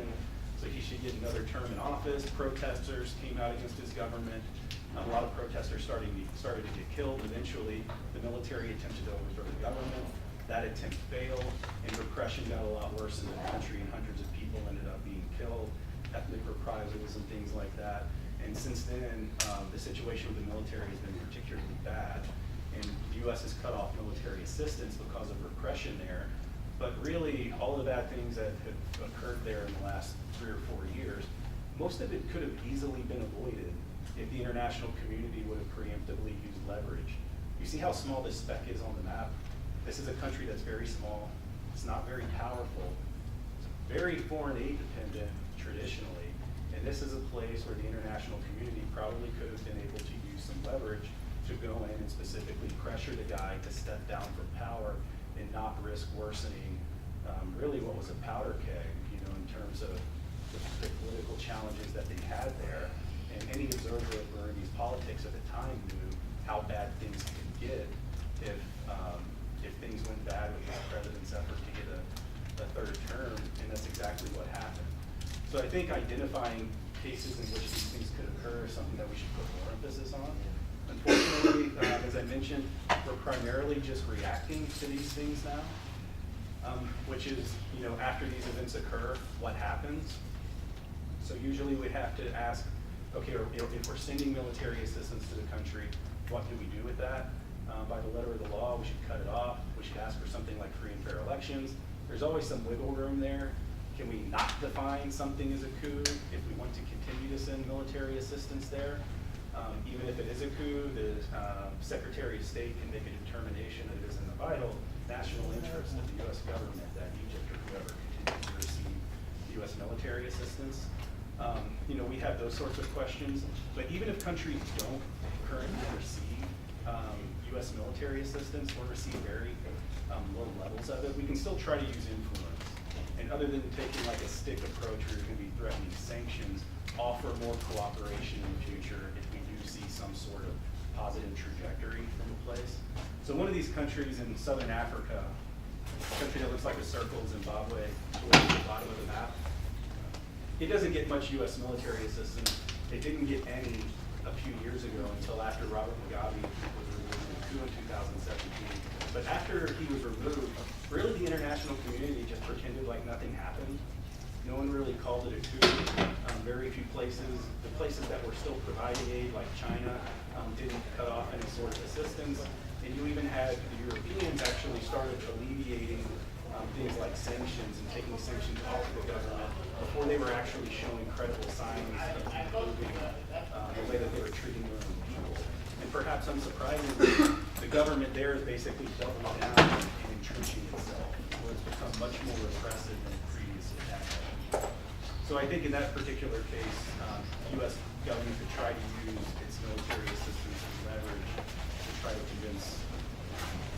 so he should get another term in office. Protesters came out against his government. A lot of protesters started to get killed. Eventually, the military attempted to overthrow the government. That attempt failed, and repression got a lot worse in the country, and hundreds of people ended up being killed, ethnic reprisals and things like that. And since then, the situation with the military has been particularly bad, and the U.S. has cut off military assistance because of repression there. But really, all the bad things that have occurred there in the last 3 or 4 years, most of it could have easily been avoided if the international community would have preemptively used leverage. You see how small this speck is on the map? This is a country that's very small. It's not very powerful. It's very foreign aid dependent traditionally. And this is a place where the international community probably could have been able to use some leverage to go in and specifically pressure the guy to step down from power and not risk worsening really what was a powder keg, in terms of the political challenges that they had there. And any observer of Burundi's politics at the time knew how bad things could get if things went bad with the president's effort to get a 3rd term, and that's exactly what happened. So I think identifying cases in which these things could occur is something that we should put more emphasis on. Unfortunately, as I mentioned, we're primarily just reacting to these things now, which is, after these events occur, what happens? So usually we have to ask, okay, if we're sending military assistance to the country, what do we do with that? By the letter of the law, we should cut it off. We should ask for something like free and fair elections. There's always some wiggle room there. Can we not define something as a coup if we want to continue to send military assistance there? Even if it is a coup, the Secretary of State can make a determination that it is in the vital national interest of the U.S. government that Egypt or whoever continues to receive U.S. military assistance. We have those sorts of questions, but even if countries don't currently receive U.S. military assistance or receive very low levels of it, we can still try to use influence. And other than taking like a stick approach where you're going to be threatening sanctions, offer more cooperation in the future if we do see some sort of positive trajectory from a place. So one of these countries in Southern Africa, a country that looks like a circle, Zimbabwe, towards the bottom of the map, it doesn't get much U.S. military assistance. It didn't get any a few years ago until after Robert Mugabe was removed in the coup in 2017. But after he was removed, really the international community just pretended like nothing happened. No one really called it a coup. Very few places, the places that were still providing aid, like China, didn't cut off any sort of assistance. And you even had the Europeans actually started alleviating things like sanctions and taking sanctions off of the government before they were actually showing credible signs of improving the way that they were treating their own people. And perhaps unsurprisingly, the government there is basically doubling down and entrenching itself, where it's become much more repressive than previously had. So I think in that particular case, the U.S. government could try to use its military assistance as leverage to try to convince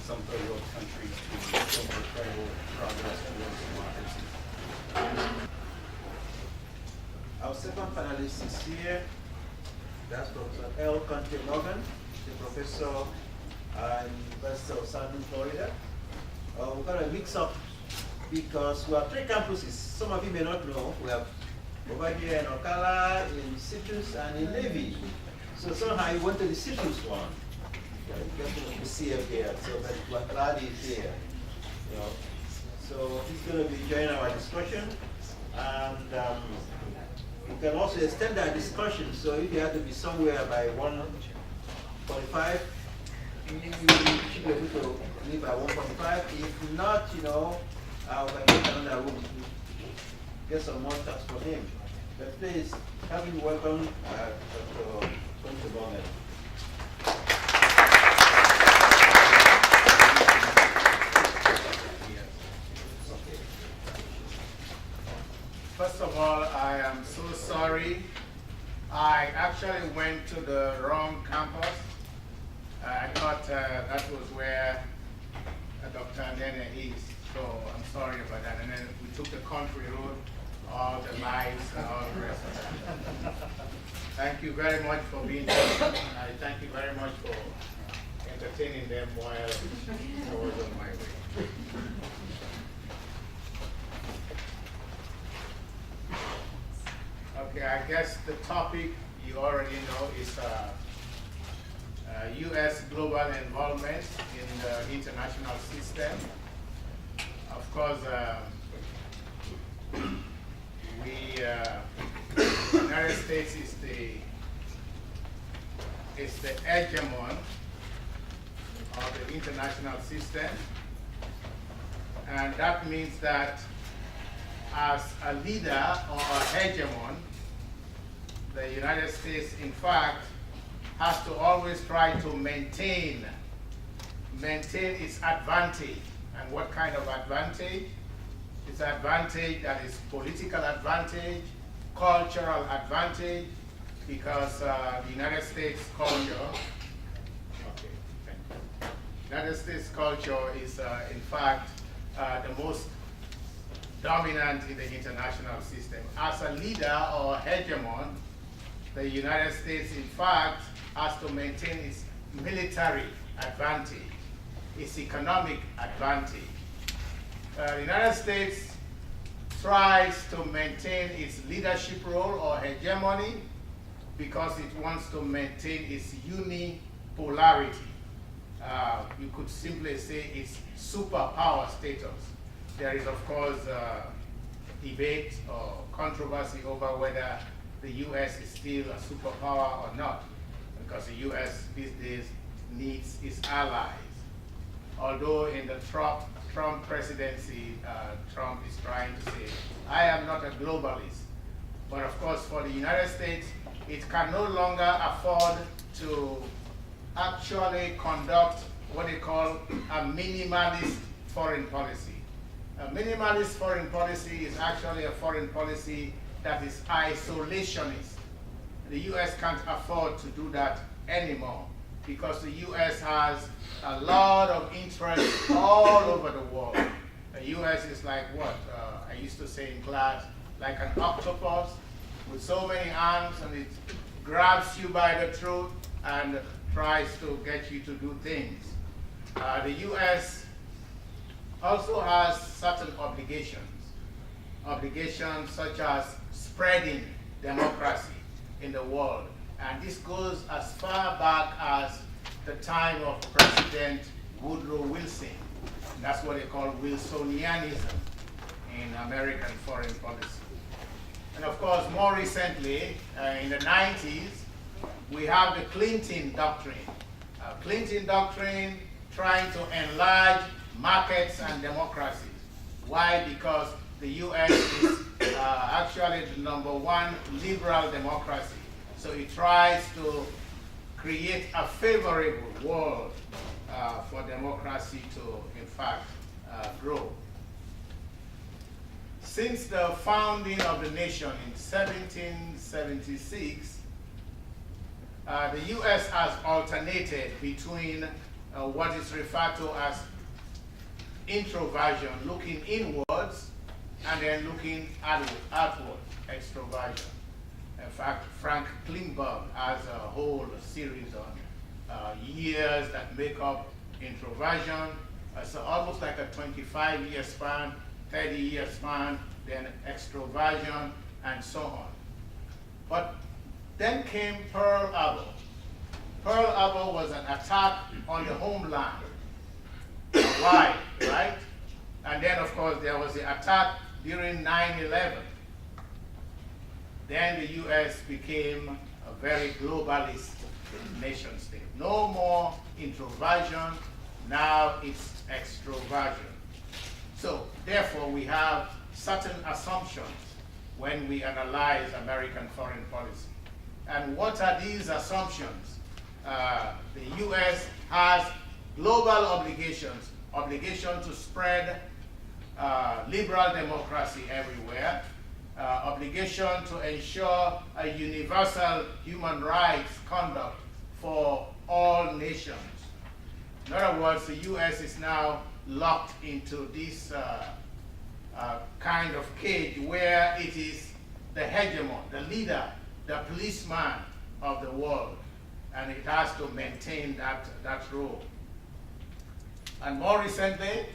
some third world countries to show more credible progress towards democracy. Our second panelist is here. That's Professor Earl Conteh-Morgan, the professor at University of Southern Florida. We're going to mix up because we have 3 campuses. Some of you may not know. We have over here in Ocala, in Citrus, and in Levy. So somehow you went to the Citrus one. You get to see him here. So but we're glad he's here. You know. So he's going to be joining our discussion. And we can also extend our discussion. So if you have to be somewhere by 1:45, you should be able to leave by 1:45. If not, you know, we can get another room to get some more talks from him. But please, have you welcome Dr. Conteh-Morgan. First of all, I am so sorry. I actually went to the wrong campus. I thought that was where Dr. Nene is, so I'm sorry about that. And then we took the country road, all the lights and all the rest of that. Thank you very much for being here. I thank you very much for entertaining them while I was on my way. Okay, I guess the topic you already know is U.S. global involvement in the international system. Of course, the United States is the hegemon of the international system, and that means that as a leader or a hegemon, the United States, in fact, has to always try to maintain its advantage. And what kind of advantage? It's advantage that is political advantage, cultural advantage, because the United States culture, United States culture is, in fact, the most dominant in the international system. As a leader or hegemon, the United States, in fact, has to maintain its military advantage, its economic advantage. The United States tries to maintain its leadership role or hegemony because it wants to maintain its unipolarity. You could simply say its superpower status. There is, of course, debate or controversy over whether the U.S. is still a superpower or not, because the U.S. these days needs its allies. Although in the Trump presidency, Trump is trying to say, I am not a globalist. But of course, for the United States, it can no longer afford to actually conduct what they call a minimalist foreign policy. A minimalist foreign policy is actually a foreign policy that is isolationist. The U.S. can't afford to do that anymore because the U.S. has a lot of interest all over the world. The U.S. is like what? I used to say in class, like an octopus with so many arms, and it grabs you by the throat and tries to get you to do things. The U.S. also has certain obligations such as spreading democracy in the world. And this goes as far back as the time of President Woodrow Wilson. That's what they call Wilsonianism in American foreign policy. And of course, more recently, in the 90s, we have the Clinton Doctrine. Clinton Doctrine trying to enlarge markets and democracies. Why? Because the U.S. is actually the #1 liberal democracy. So it tries to create a favorable world for democracy to, in fact, grow. Since the founding of the nation in 1776, the U.S. has alternated between what is referred to as introversion, looking inwards, and then looking outward, extroversion. In fact, Frank Klingberg has a whole series on years that make up introversion. So almost like a 25-year span, 30-year span, then extroversion, and so on. But then came Pearl Harbor. Pearl Harbor was an attack on the homeland. Why, right? And then, of course, there was the attack during 9/11. Then the U.S. became a very globalist nation state. No more introversion, now it's extroversion. So, therefore, we have certain assumptions when we analyze American foreign policy. And what are these assumptions? The U.S. has global obligations, obligation to spread liberal democracy everywhere, obligation to ensure a universal human rights conduct for all nations. In other words, the U.S. is now locked into this kind of cage where it is the hegemon, the leader, the policeman of the world, and it has to maintain that role. And more recently,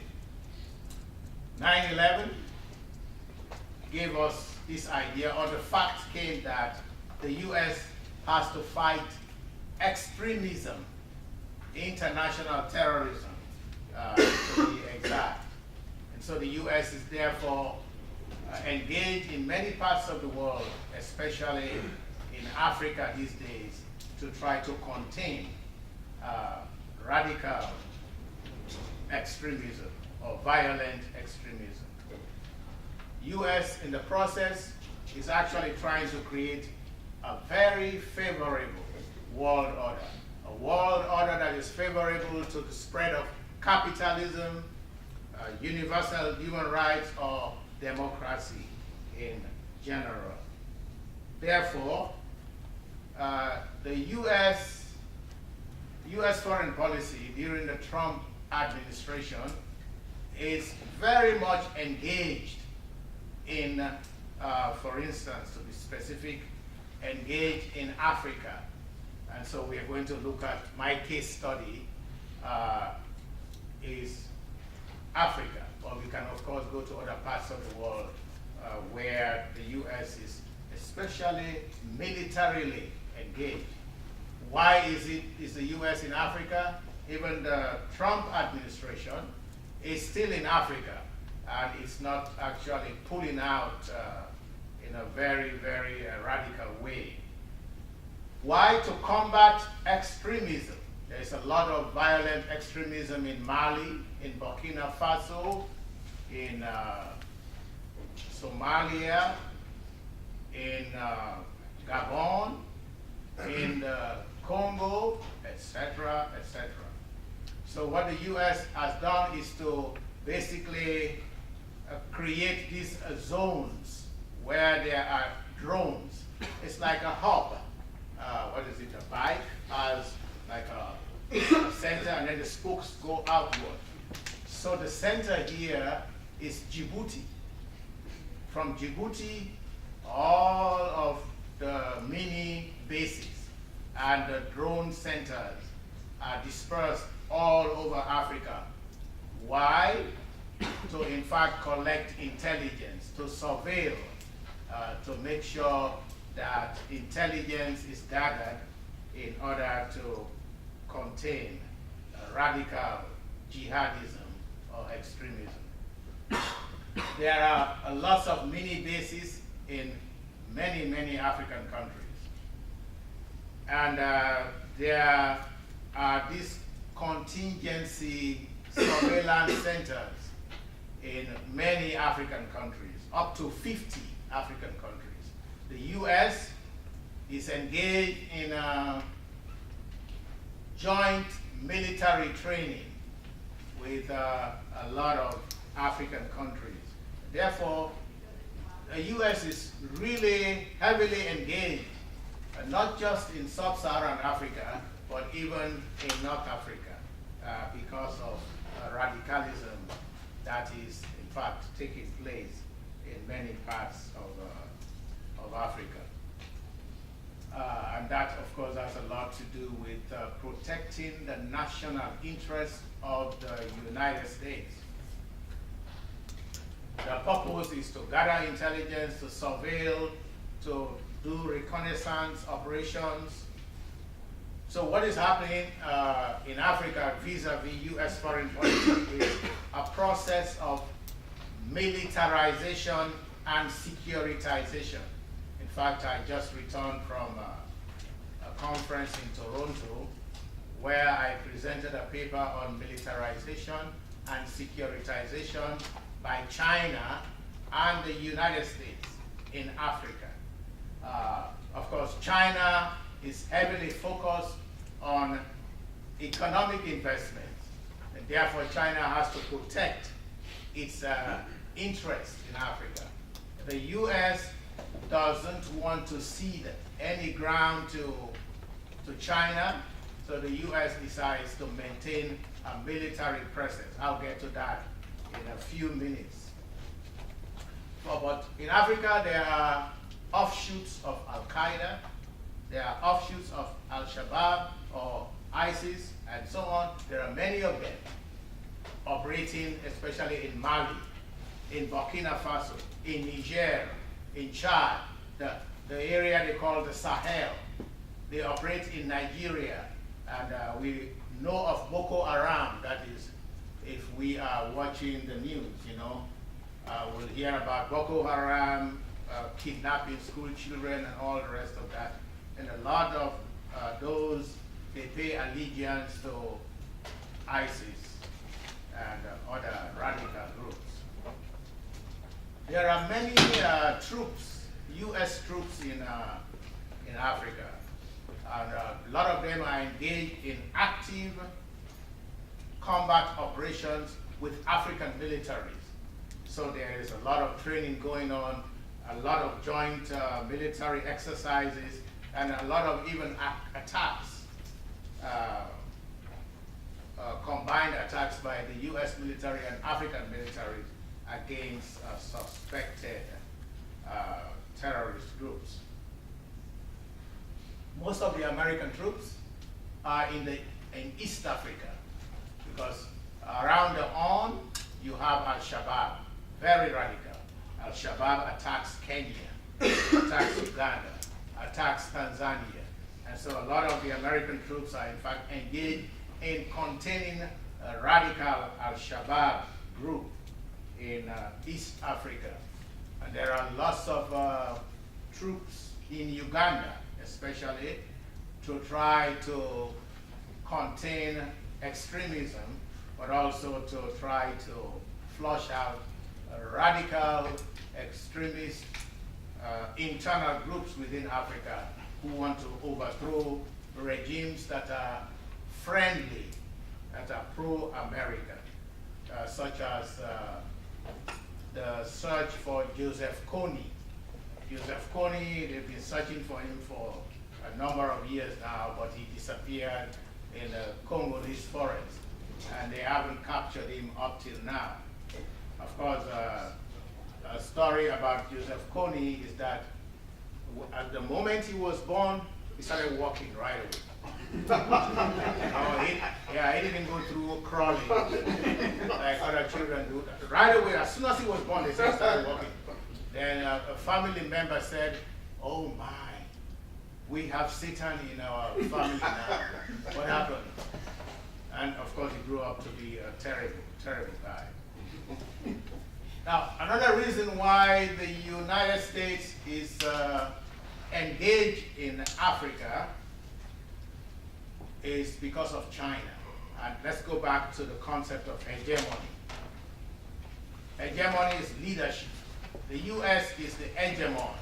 9/11 gave us this idea, or the fact came that the U.S. has to fight extremism, international terrorism, to be exact. And so the U.S. is therefore engaged in many parts of the world, especially in Africa these days, to try to contain radical extremism or violent extremism. U.S. in the process is actually trying to create a very favorable world order, a world order that is favorable to the spread of capitalism, universal human rights, or democracy in general. Therefore, the U.S. foreign policy during the Trump administration is very much engaged in, for instance, to be specific, engaged in Africa. And so we are going to look at my case study is Africa, or we can of course go to other parts of the world where the U.S. is especially militarily engaged. Why is the U.S. in Africa? Even the Trump administration is still in Africa, and it's not actually pulling out in a very, very radical way. Why? To combat extremism. There's a lot of violent extremism in Mali, in Burkina Faso, in Somalia, in Gabon, in Congo, etc., etc. So what the U.S. has done is to basically create these zones where there are drones. It's like a hub. What is it? A bike has like a center, and then the spokes go outward. So the center here is Djibouti. From Djibouti, all of the mini bases and the drone centers are dispersed all over Africa. Why? To in fact collect intelligence, to surveil, to make sure that intelligence is gathered in order to contain radical jihadism or extremism. There are lots of mini bases in many, many African countries. And there are these contingency surveillance centers in many African countries, up to 50 African countries. The U.S. is engaged in joint military training with a lot of African countries. Therefore, the U.S. is really heavily engaged not just in sub-Saharan Africa, but even in North Africa, because of radicalism that is, in fact, taking place in many parts of Africa. And that, of course, has a lot to do with protecting the national interests of the United States. The purpose is to gather intelligence, to surveil, to do reconnaissance operations. So what is happening in Africa vis-a-vis US foreign policy is a process of militarization and securitization. In fact, I just returned from a conference in Toronto where I presented a paper on militarization and securitization by China and the United States in Africa. Of course, China is heavily focused on economic investments, and therefore China has to protect its interests in Africa. The US doesn't want to cede any ground to China, so the US decides to maintain a military presence. I'll get to that in a few minutes. But in Africa, there are offshoots of Al-Qaeda, there are offshoots of Al-Shabaab or ISIS, and so on. There are many of them operating, especially in Mali, in Burkina Faso, in Niger, in Chad, the area they call the Sahel. They operate in Nigeria, and we know of Boko Haram. That is, if we are watching the news, you know, we'll hear about Boko Haram, kidnapping school children and all the rest of that. And a lot of those, they pay allegiance to ISIS and other radical groups. There are many troops, US troops in Africa. And a lot of them are engaged in active combat operations with African militaries. So there is a lot of training going on, a lot of joint military exercises, and a lot of even attacks, combined attacks by the US military and African militaries against suspected terrorist groups. Most of the American troops are in East Africa, because around the Horn you have Al-Shabaab, very radical. Al-Shabaab attacks Kenya, attacks Uganda, attacks Tanzania. And so a lot of the American troops are in fact engaged in containing a radical Al-Shabaab group in East Africa. And there are lots of troops in Uganda, especially, to try to contain extremism, but also to try to flush out radical extremist internal groups within Africa who want to overthrow regimes that are friendly, that are pro-American, such as the search for Joseph Kony. Joseph Kony, they've been searching for him for a number of years now, but he disappeared in the Congolese forest, and they haven't captured him up till now. Of course, a story about Joseph Kony is that at the moment he was born, he started walking right away. He didn't go through crawling like other children do. Right away, as soon as he was born, they said he started walking. Then a family member said, "Oh my, we have Satan in our family now. What happened?" And of course, he grew up to be a terrible, terrible guy. Now, another reason why the United States is engaged in Africa is because of China. And let's go back to the concept of hegemony. Hegemony is leadership. The US is the hegemon,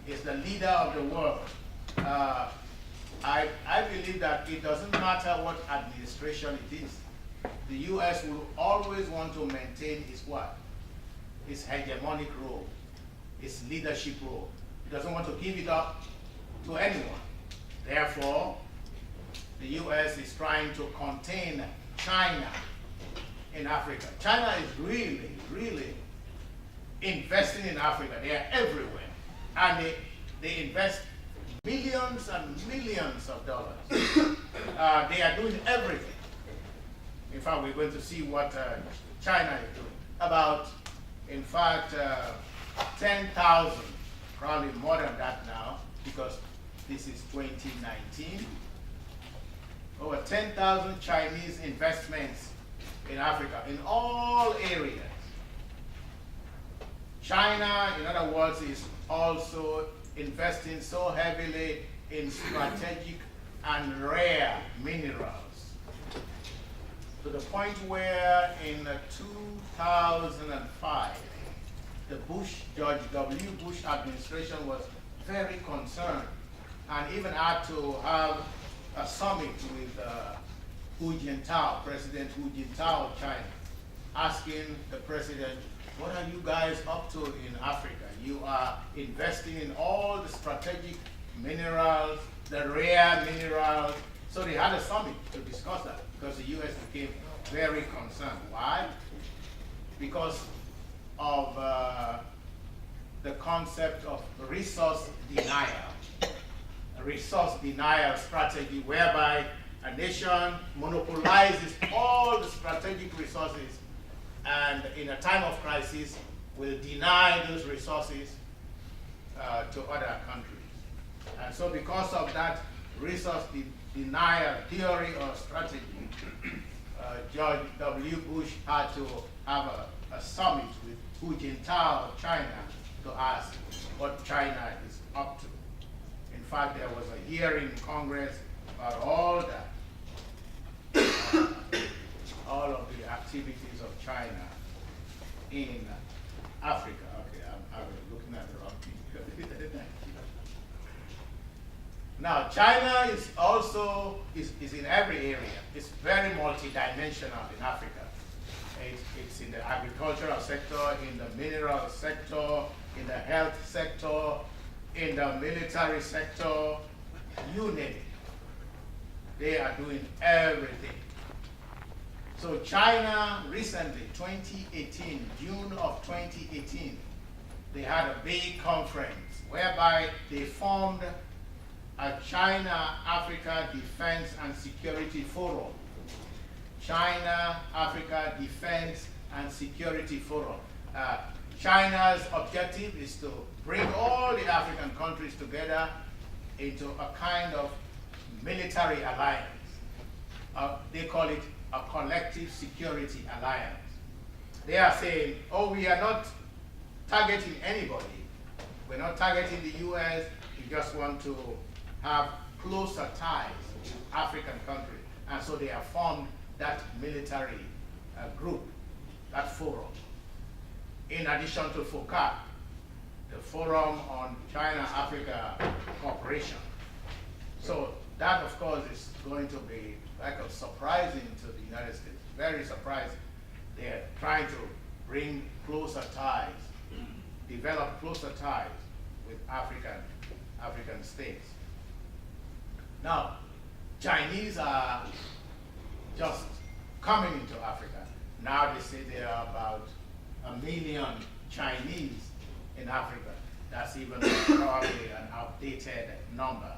is the leader of the world. I believe that it doesn't matter what administration it is. The US will always want to maintain its what? Its hegemonic role, its leadership role. It doesn't want to give it up to anyone. Therefore, the US is trying to contain China in Africa. China is really, really investing in Africa. They are everywhere. And they invest millions and millions of dollars. They are doing everything. In fact, we're going to see what China is doing. About, in fact, 10,000, probably more than that now, because this is 2019. Over 10,000 Chinese investments in Africa, in all areas. China, in other words, is also investing so heavily in strategic and rare minerals, to the point where in 2005, the George W. Bush administration was very concerned and even had to have a summit with Hu Jintao, President Hu Jintao of China, asking the president, what are you guys up to in Africa? You are investing in all the strategic minerals, the rare minerals. So they had a summit to discuss that because the US became very concerned. Why? Because of the concept of resource denial. A resource denial strategy whereby a nation monopolizes all the strategic resources and in a time of crisis will deny those resources to other countries. And so because of that resource denial theory or strategy, George W. Bush had to have a summit with Hu Jintao of China to ask what China is up to. In fact, there was a hearing in Congress about all that, all of the activities of China in Africa. Okay, I'm looking at the wrong thing. Now, China is also is in every area. It's very multidimensional in Africa. It's in the agricultural sector, in the mineral sector, in the health sector, in the military sector, you name it. They are doing everything. So China recently, 2018, June of 2018, they had a big conference whereby they formed a China-Africa Defense and Security Forum. China-Africa Defense and Security Forum. China's objective is to bring all the African countries together into a kind of military alliance. They call it a collective security alliance. They are saying, oh, we are not targeting anybody. We're not targeting the US. We just want to have closer ties with African countries. And so they have formed that military group, that forum. In addition to FOCAC, the Forum on China-Africa Cooperation. So that, of course, is going to be like a surprising to the United States, very surprising. They're trying to bring closer ties, develop closer ties with African states. Now, Chinese are just coming into Africa. Now they say there are about 1 million Chinese in Africa. That's even probably an outdated number.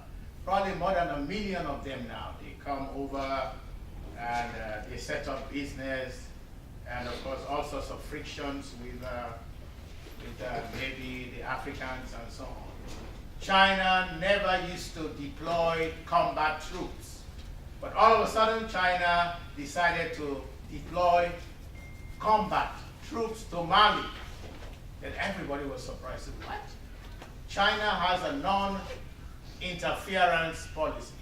Probably more than 1 million of them now. They come over and they set up business, and of course all sorts of frictions with maybe the Africans and so on. China never used to deploy combat troops, but all of a sudden China decided to deploy combat troops to Mali. Then everybody was surprised. What? China has a non-interference policy.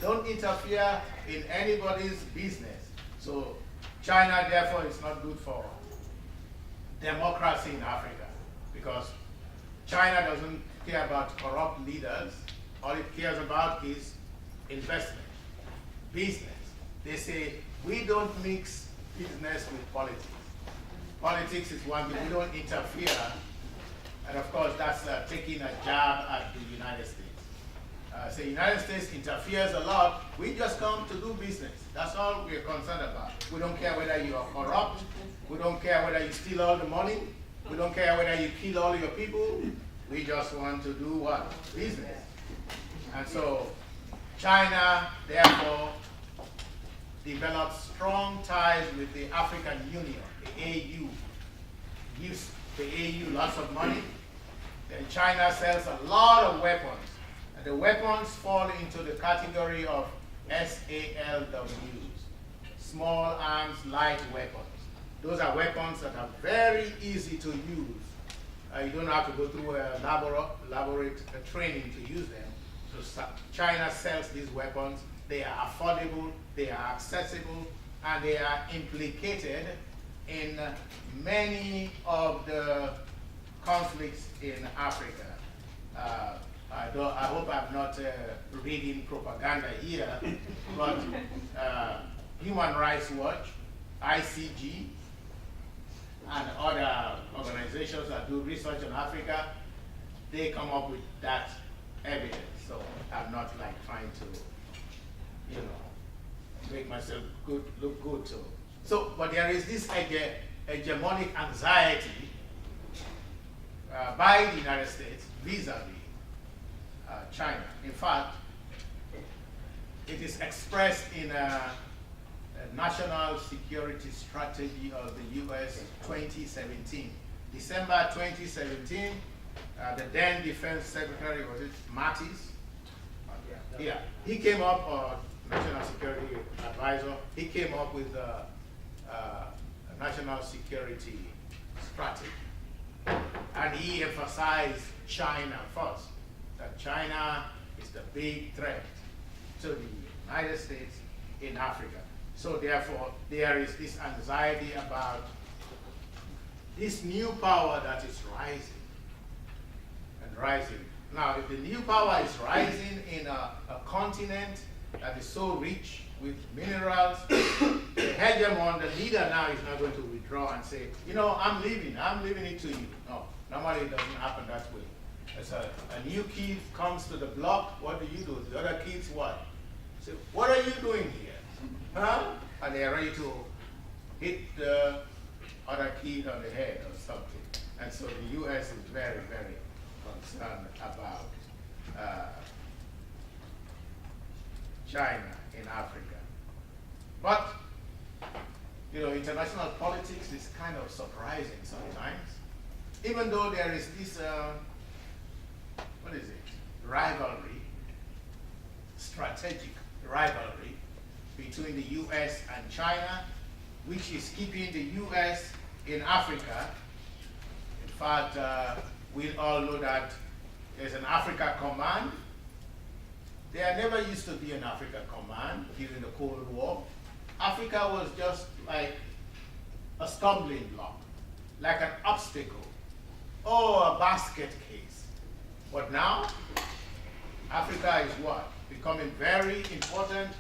Don't interfere in anybody's business. So China, therefore, is not good for democracy in Africa, because China doesn't care about corrupt leaders. All it cares about is investment, business. They say, we don't mix business with politics. Politics is one thing, we don't interfere. And of course, that's taking a jab at the United States. say United States interferes a lot. We just come to do business. That's all we're concerned about. We don't care whether you are corrupt. We don't care whether you steal all the money. We don't care whether you kill all your people. We just want to do what? Business. And so China, therefore, developed strong ties with the African Union, the AU. Gives the AU lots of money. Then China sells a lot of weapons. And the weapons fall into the category of SALWs, small arms, light weapons. Those are weapons that are very easy to use. You don't have to go through a elaborate training to use them. So China sells these weapons. They are affordable, they are accessible, and they are implicated in many of the conflicts in Africa. I hope I'm not reading propaganda here, but Human Rights Watch, ICG, and other organizations that do research on Africa, they come up with that evidence. So I'm not like trying to, make myself look good too. So, but there is this hegemonic anxiety by the United States vis-a-vis China. In fact, it is expressed in a national security strategy of the U.S. 2017. December 2017, the then Defense Secretary, was it Mattis? Yeah, he came up, or National Security Advisor, he came up with a national security strategy. And he emphasized China first, that China is the big threat to the United States in Africa. So therefore, there is this anxiety about this new power that is rising and rising. Now, if the new power is rising in a continent that is so rich with minerals, the hegemon, the leader now is not going to withdraw and say, I'm leaving it to you. No, normally it doesn't happen that way. As a new kid comes to the block, what do? The other kids what? Say, what are you doing here? Huh? And they are ready to hit the other kid on the head or something. And so the U.S. is very, very concerned about China in Africa. But, international politics is kind of surprising sometimes. Even though there is this, rivalry, strategic rivalry between the U.S. and China, which is keeping the U.S. in Africa. In fact, we all know that there's an Africa Command. There never used to be an Africa Command during the Cold War. Africa was just like a stumbling block, like an obstacle, or a basket case. But now, Africa is what? Becoming very important,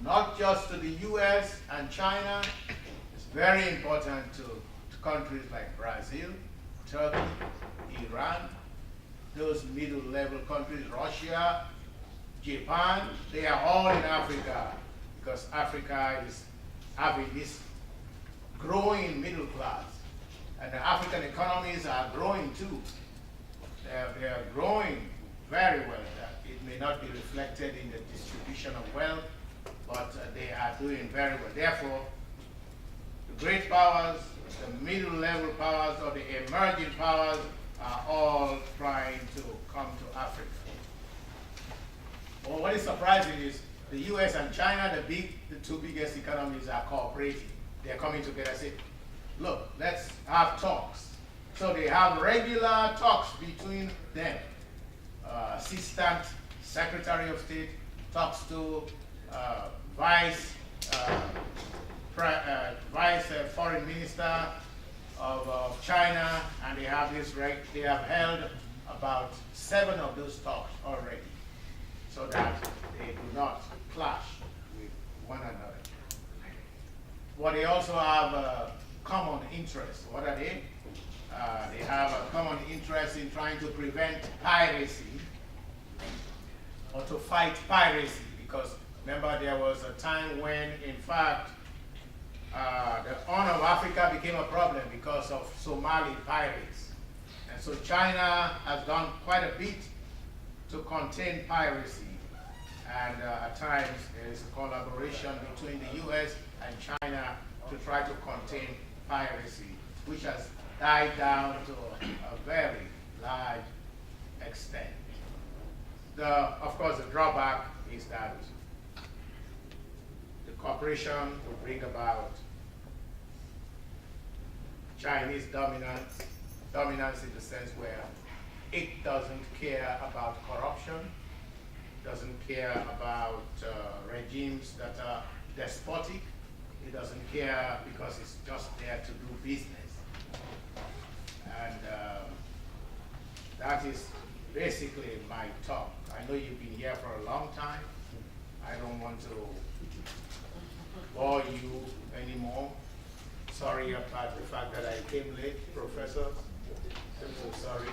not just to the US and China. It's very important to countries like Brazil, Turkey, Iran, those middle-level countries, Russia, Japan. They are all in Africa because Africa is having this growing middle class. And the African economies are growing too. They are growing very well. It may not be reflected in the distribution of wealth, but they are doing very well. Therefore, the great powers, the middle-level powers, or the emerging powers are all trying to come to Africa. Well, what is surprising is the US and China, the two biggest economies, are cooperating. They're coming together and say, look, let's have talks. So they have regular talks between them. Assistant Secretary of State talks to Vice Foreign Minister of China, and they have they have held about 7 of those talks already, so that they do not clash with one another. But they also have a common interest. What are they? They have a common interest in trying to prevent piracy or to fight piracy, because remember there was a time when, in fact, the Horn of Africa became a problem because of Somali pirates. And so China has done quite a bit to contain piracy. And at times there is a collaboration between the US and China to try to contain piracy, which has died down to a very large extent. Of course, the drawback is that the cooperation will bring about Chinese dominance in the sense where it doesn't care about corruption, doesn't care about regimes that are despotic. It doesn't care because it's just there to do business. And that is basically my talk. I know you've been here for a long time. I don't want to bore you anymore. Sorry about the fact that I came late, professors. I'm so sorry.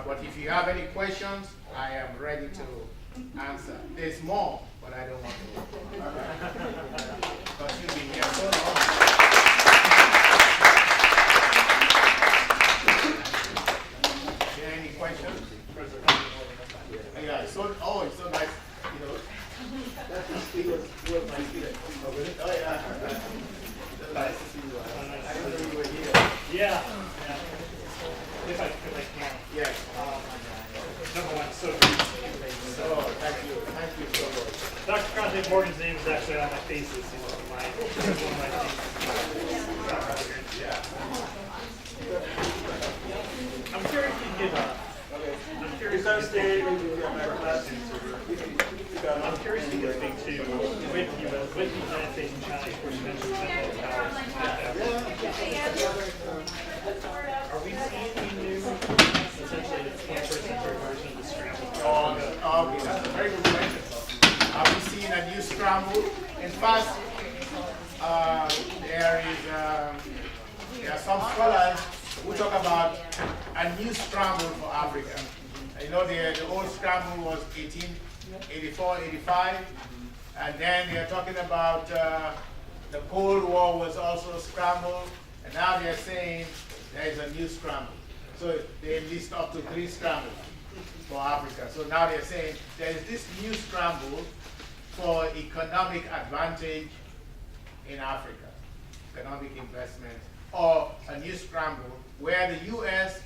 But if you have any questions, I am ready to answer. There's more, but I don't want to. Because you've been here so long. Any questions? Yeah, it's so nice, you know. That's the speaker's word, my speaker. Oh, really? Oh, yeah. Nice to see you. I didn't know you were here. Yeah. If I can. Yes. Number one, so Thank you so much. Dr. Conteh-Morgan's name is actually on my thesis. He's one of my theses. Yeah. I'm curious if you could, I'm curious if you could speak to with the United States and China, of course, you mentioned powers. Are we seeing the new, essentially, the 21st century version of the scramble? Okay, that's a very good question. Are we seeing a new scramble? In fact, there are some scholars who talk about a new scramble for Africa. You know, the old scramble was 1884, 85, and then they're talking about the Cold War was also a scramble, and now they're saying there is a new scramble. So they list up to 3 scrambles for Africa. So now they're saying there is this new scramble for economic advantage in Africa, economic investment, or a new scramble where the U.S.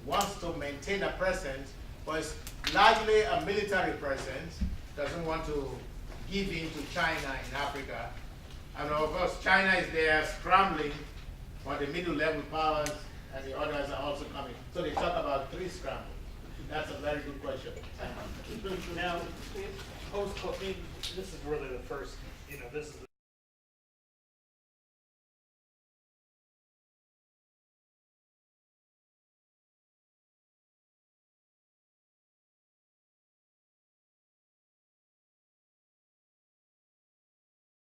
wants to maintain a presence, but it's largely a military presence, doesn't want to give in to China in Africa. And of course, China is there scrambling for the middle level powers, and the others are also coming. So they talk about 3 scrambles. That's a very good question. Now, post-COVID, this is really the first, this is